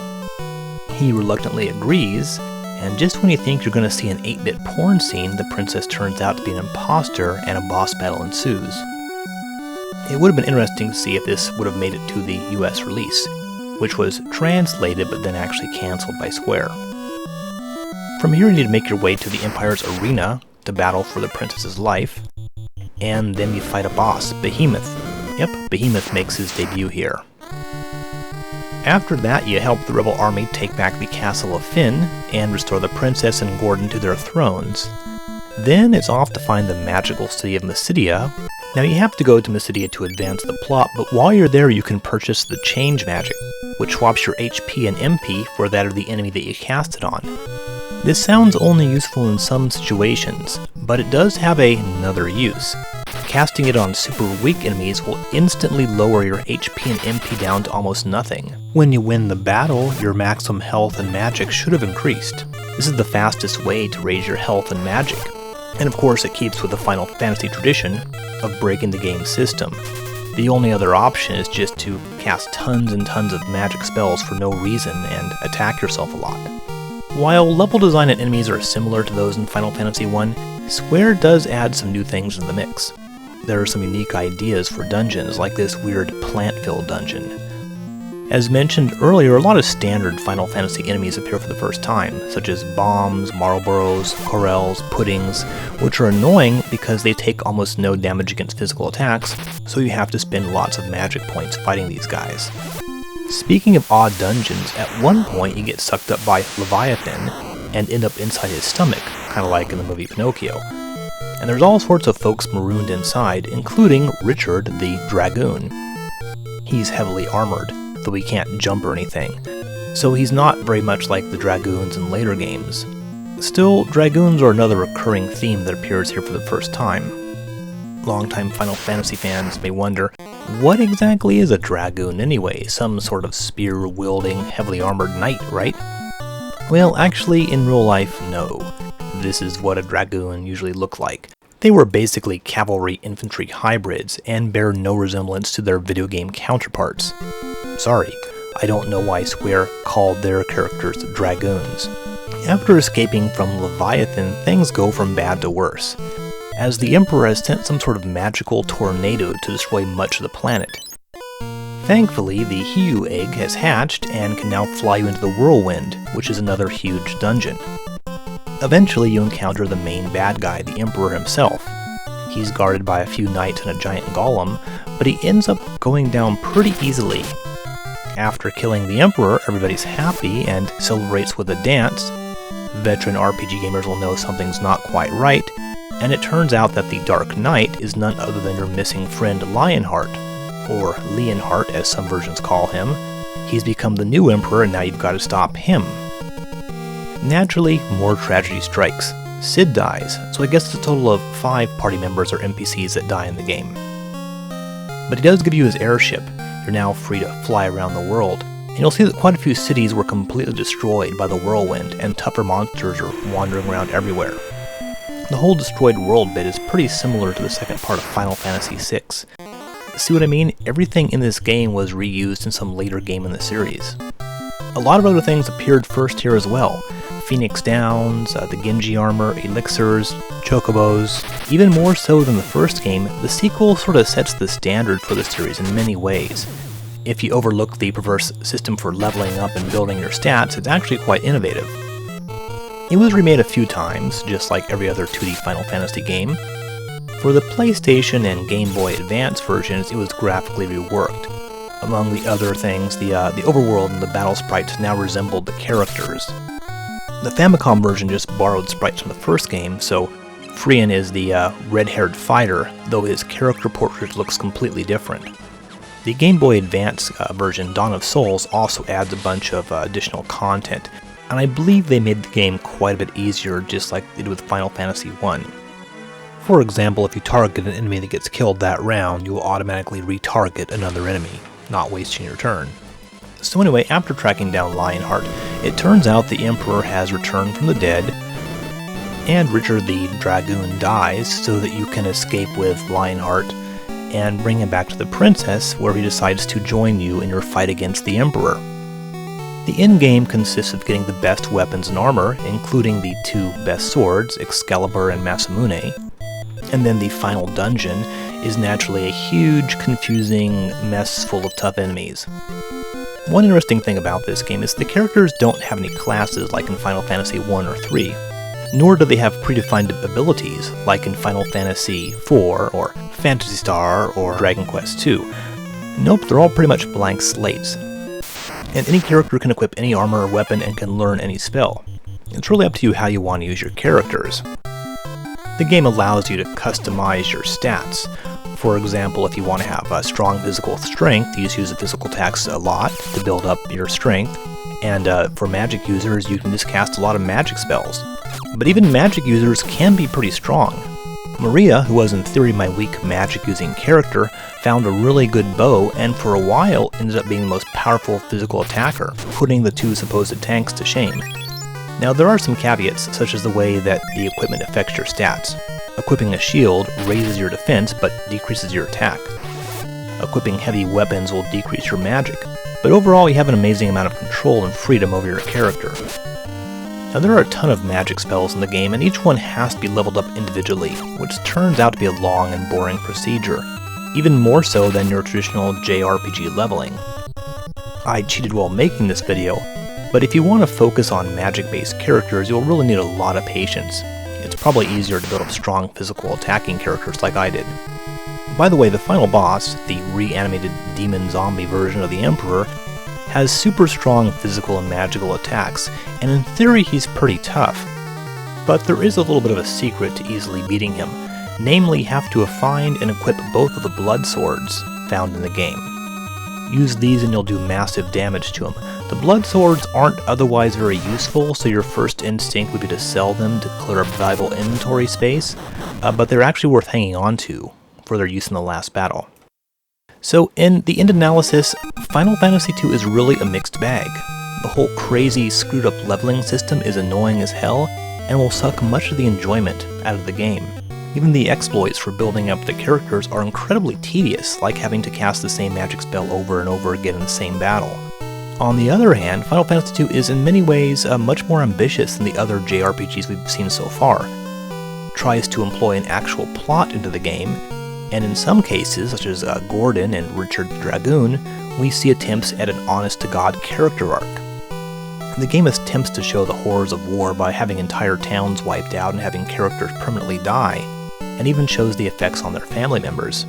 He reluctantly agrees, and just when you think you're going to see an 8-bit porn scene, the princess turns out to be an imposter and a boss battle ensues. It would have been interesting to see if this would have made it to the US release, which was translated but then actually cancelled by Square. From here you need to make your way to the Empire's arena to battle for the princess's life, and then you fight a boss, Behemoth. Yep, Behemoth makes his debut here. After that, you help the rebel army take back the castle of Fynn and restore the princess and Gordon to their thrones. Then it's off to find the magical city of Mysidia. Now you have to go to Mysidia to advance the plot, but while you're there you can purchase the change magic, which swaps your HP and MP for that of the enemy that you cast it on. This sounds only useful in some situations, but it does have another use. Casting it on super weak enemies will instantly lower your HP and MP down to almost nothing. When you win the battle, your maximum health and magic should have increased. This is the fastest way to raise your health and magic. And of course it keeps with the Final Fantasy tradition of breaking the game system. The only other option is just to cast tons and tons of magic spells for no reason and attack yourself a lot. While level design and enemies are similar to those in Final Fantasy I, Square does add some new things in the mix. There are some unique ideas for dungeons, like this weird plant-filled dungeon. As mentioned earlier, a lot of standard Final Fantasy enemies appear for the first time, such as bombs, Marlboros, Corels, puddings, which are annoying because they take almost no damage against physical attacks, so you have to spend lots of magic points fighting these guys. Speaking of odd dungeons, at one point you get sucked up by Leviathan and end up inside his stomach, kind of like in the movie Pinocchio. And there's all sorts of folks marooned inside, including Richard the Dragoon. He's heavily armored, though he can't jump or anything, so he's not very much like the Dragoons in later games. Still, Dragoons are another recurring theme that appears here for the first time. Longtime Final Fantasy fans may wonder, what exactly is a Dragoon anyway? Some sort of spear-wielding, heavily armored knight, right? Well, actually, in real life, no. This is what a Dragoon usually looked like. They were basically cavalry infantry hybrids and bear no resemblance to their video game counterparts. Sorry, I don't know why Square called their characters Dragoons. After escaping from Leviathan, things go from bad to worse, as the Emperor has sent some sort of magical tornado to destroy much of the planet. Thankfully, the Hiyu egg has hatched and can now fly you into the Whirlwind, which is another huge dungeon. Eventually, you encounter the main bad guy, the Emperor himself. He's guarded by a few knights and a giant golem, but he ends up going down pretty easily. After killing the Emperor, everybody's happy and celebrates with a dance. Veteran RPG gamers will know something's not quite right, and it turns out that the Dark Knight is none other than your missing friend Lionheart, or Leonheart as some versions call him. He's become the new Emperor and now you've got to stop him. Naturally, more tragedy strikes. Cid dies, so I guess it's a total of 5 party members or NPCs that die in the game. But he does give you his airship. You're now free to fly around the world, and you'll see that quite a few cities were completely destroyed by the Whirlwind, and tougher monsters are wandering around everywhere. The whole destroyed world bit is pretty similar to the second part of Final Fantasy VI. See what I mean? Everything in this game was reused in some later game in the series. A lot of other things appeared first here as well. Phoenix Downs, the Genji armor, elixirs, chocobos. Even more so than the first game, the sequel sort of sets the standard for the series in many ways. If you overlook the perverse system for leveling up and building your stats, it's actually quite innovative. It was remade a few times, just like every other 2D Final Fantasy game. For the PlayStation and Game Boy Advance versions, it was graphically reworked. Among the other things, the overworld and the battle sprites now resembled the characters. The Famicom version just borrowed sprites from the first game, so Frian is the red-haired fighter, though his character portrait looks completely different. The Game Boy Advance version, Dawn of Souls, also adds a bunch of additional content, and I believe they made the game quite a bit easier, just like they did with Final Fantasy I. For example, if you target an enemy that gets killed that round, you will automatically retarget another enemy, not wasting your turn. So anyway, after tracking down Lionheart, it turns out the Emperor has returned from the dead, and Richard the Dragoon dies so that you can escape with Lionheart and bring him back to the Princess, where he decides to join you in your fight against the Emperor. The endgame consists of getting the best weapons and armor, including the 2 best swords, Excalibur and Masamune, and then the final dungeon is naturally a huge, confusing mess full of tough enemies. One interesting thing about this game is the characters don't have any classes like in Final Fantasy I or III, nor do they have predefined abilities like in Final Fantasy IV or Phantasy Star or Dragon Quest II. Nope, they're all pretty much blank slates. And any character can equip any armor or weapon and can learn any spell. It's really up to you how you want to use your characters. The game allows you to customize your stats. For example, if you want to have a strong physical strength, you just use the physical attacks a lot to build up your strength. And for magic users, you can just cast a lot of magic spells. But even magic users can be pretty strong. Maria, who was in theory my weak magic-using character, found a really good bow, and for a while ended up being the most powerful physical attacker, putting the 2 supposed tanks to shame. Now there are some caveats, such as the way that the equipment affects your stats. Equipping a shield raises your defense but decreases your attack. Equipping heavy weapons will decrease your magic, but overall you have an amazing amount of control and freedom over your character. Now there are a ton of magic spells in the game, and each one has to be leveled up individually, which turns out to be a long and boring procedure, even more so than your traditional JRPG leveling. I cheated while making this video, but if you want to focus on magic-based characters, you'll really need a lot of patience. It's probably easier to build up strong physical attacking characters like I did. By the way, the final boss, the reanimated demon zombie version of the Emperor, has super strong physical and magical attacks, and in theory he's pretty tough. But there is a little bit of a secret to easily beating him, namely you have to find and equip both of the blood swords found in the game. Use these and you'll do massive damage to him. The blood swords aren't otherwise very useful, so your first instinct would be to sell them to clear up valuable inventory space, but they're actually worth hanging on to for their use in the last battle. So in the end analysis, Final Fantasy II is really a mixed bag. The whole crazy screwed up leveling system is annoying as hell and will suck much of the enjoyment out of the game. Even the exploits for building up the characters are incredibly tedious, like having to cast the same magic spell over and over again in the same battle. On the other hand, Final Fantasy II is in many ways much more ambitious than the other JRPGs we've seen so far. It tries to employ an actual plot into the game, and in some cases, such as Gordon and Richard the Dragoon, we see attempts at an honest-to-God character arc. The game attempts to show the horrors of war by having entire towns wiped out and having characters permanently die, and even shows the effects on their family members.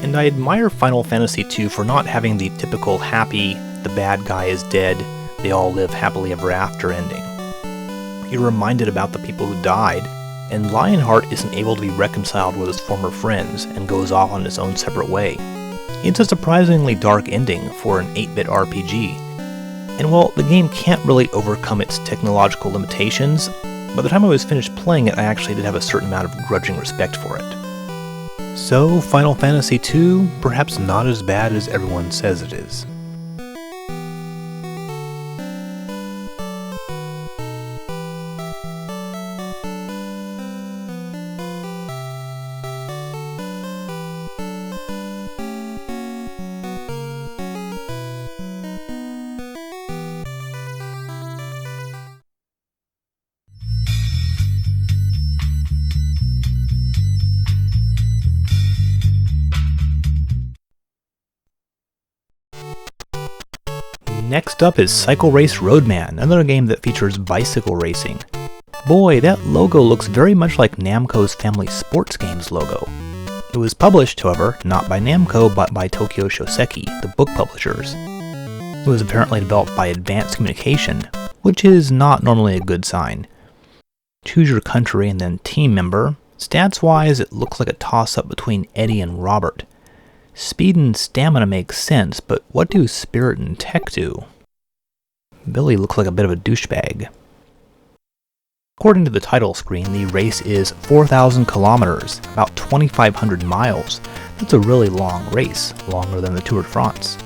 And I admire Final Fantasy II for not having the typical happy, the bad guy is dead, they all live happily ever after ending. You're reminded about the people who died, and Lionheart isn't able to be reconciled with his former friends and goes off on his own separate way. It's a surprisingly dark ending for an 8-bit RPG, and while the game can't really overcome its technological limitations, by the time I was finished playing it I actually did have a certain amount of grudging respect for it. So Final Fantasy II, perhaps not as bad as everyone says it is. Next up is Cycle Race Roadman, another game that features bicycle racing. Boy, that logo looks very much like Namco's Family Sports Games logo. It was published, however, not by Namco but by Tokyo Shoseki, the book publishers. It was apparently developed by Advanced Communication, which is not normally a good sign. Choose your country and then team member. Stats-wise, it looks like a toss-up between Eddie and Robert. Speed and stamina make sense, but what do spirit and tech do? Billy looks like a bit of a douchebag. According to the title screen, the race is 4,000 kilometers, about 2,500 miles. That's a really long race, longer than the Tour de France.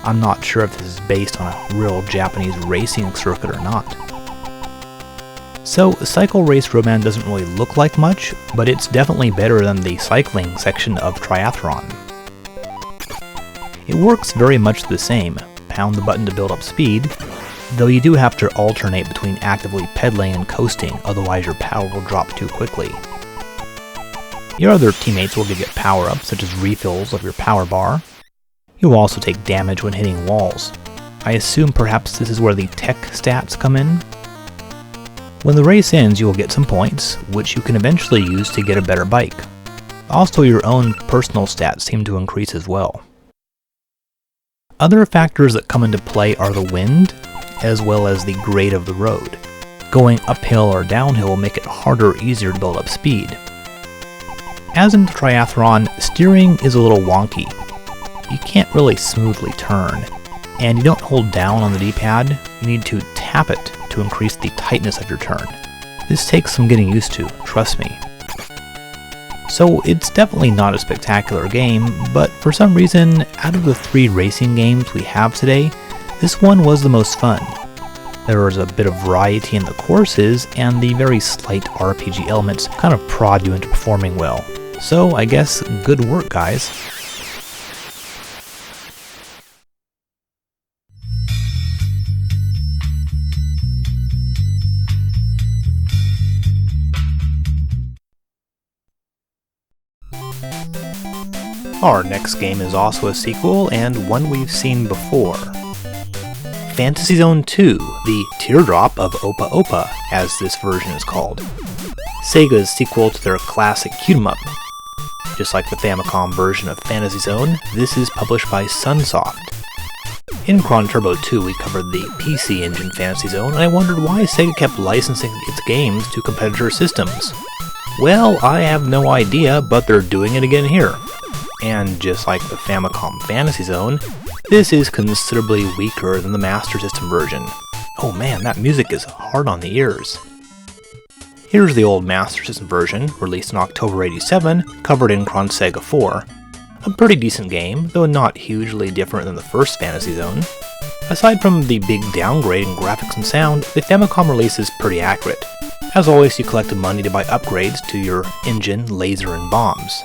I'm not sure if this is based on a real Japanese racing circuit or not. So, Cycle Race Roadman doesn't really look like much, but it's definitely better than the cycling section of Triathlon. It works very much the same. Pound the button to build up speed, though you do have to alternate between actively pedaling and coasting, otherwise your power will drop too quickly. Your other teammates will give you power-ups, such as refills of your power bar. You will also take damage when hitting walls. I assume perhaps this is where the tech stats come in. When the race ends, you will get some points, which you can eventually use to get a better bike. Also, your own personal stats seem to increase as well. Other factors that come into play are the wind, as well as the grade of the road. Going uphill or downhill will make it harder or easier to build up speed. As in Triathlon, steering is a little wonky. You can't really smoothly turn, and you don't hold down on the D-pad, you need to tap it to increase the tightness of your turn. This takes some getting used to, trust me. So it's definitely not a spectacular game, but for some reason, out of the 3 racing games we have today, this one was the most fun. There was a bit of variety in the courses, and the very slight RPG elements kind of prod you into performing well. So I guess good work, guys. Our next game is also a sequel, and one we've seen before. Fantasy Zone 2, the Teardrop of Opa Opa, as this version is called. Sega's sequel to their classic Q-'em-up. Just like the Famicom version of Fantasy Zone, this is published by Sunsoft. In Chronturbo 2, we covered the PC Engine Fantasy Zone, and I wondered why Sega kept licensing its games to competitor systems. Well, I have no idea, but they're doing it again here. And just like the Famicom Fantasy Zone, this is considerably weaker than the Master System version. Oh man, that music is hard on the ears. Here's the old Master System version, released in October '87, covered in Chron-Sega 4. A pretty decent game, though not hugely different than the first Fantasy Zone. Aside from the big downgrade in graphics and sound, the Famicom release is pretty accurate. As always, you collected money to buy upgrades to your engine, laser, and bombs.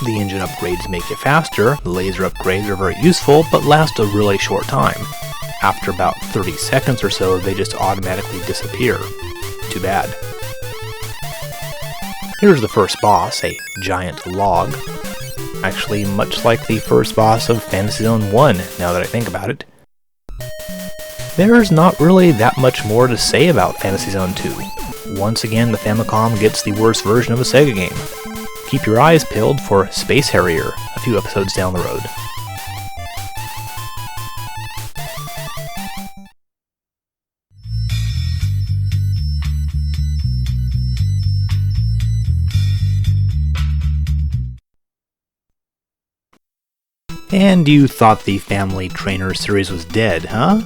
The engine upgrades make you faster, the laser upgrades are very useful, but last a really short time. After about 30 seconds or so, they just automatically disappear. Too bad. Here's the first boss, a giant log. Actually, much like the first boss of Fantasy Zone 1, now that I think about it. There's not really that much more to say about Fantasy Zone 2. Once again, the Famicom gets the worst version of a Sega game. Keep your eyes peeled for Space Harrier, a few episodes down the road. And you thought the Family Trainer series was dead, huh?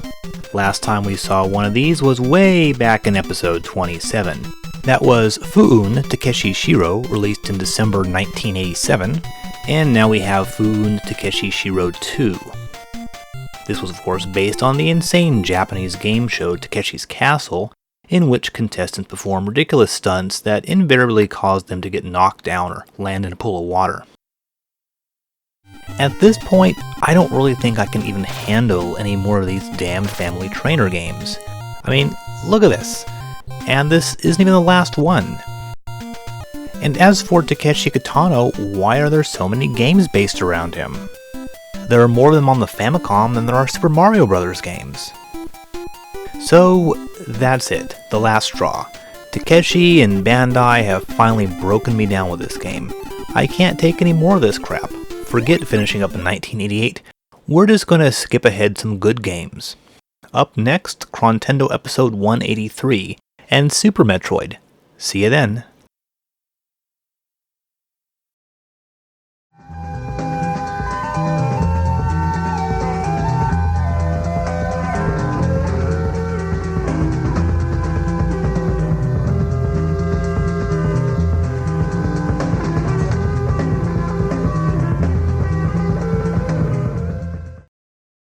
Last time we saw one of these was way back in episode 27. That was Fu-Un Takeshi Shiro, released in December 1987, and now we have Fu-Un Takeshi Shiro 2. This was of course based on the insane Japanese game show Takeshi's Castle, in which contestants perform ridiculous stunts that invariably cause them to get knocked down or land in a pool of water. At this point, I don't really think I can even handle any more of these damn Family Trainer games. I mean, look at this. And this isn't even the last one. And as for Takeshi Kitano, why are there so many games based around him? There are more of them on the Famicom than there are Super Mario Bros. Games. So, that's it, the last straw. Takeshi and Bandai have finally broken me down with this game. I can't take any more of this crap. Forget finishing up in 1988, we're just gonna skip ahead some good games. Up next, Chrontendo episode 183, and Super Metroid. See you then.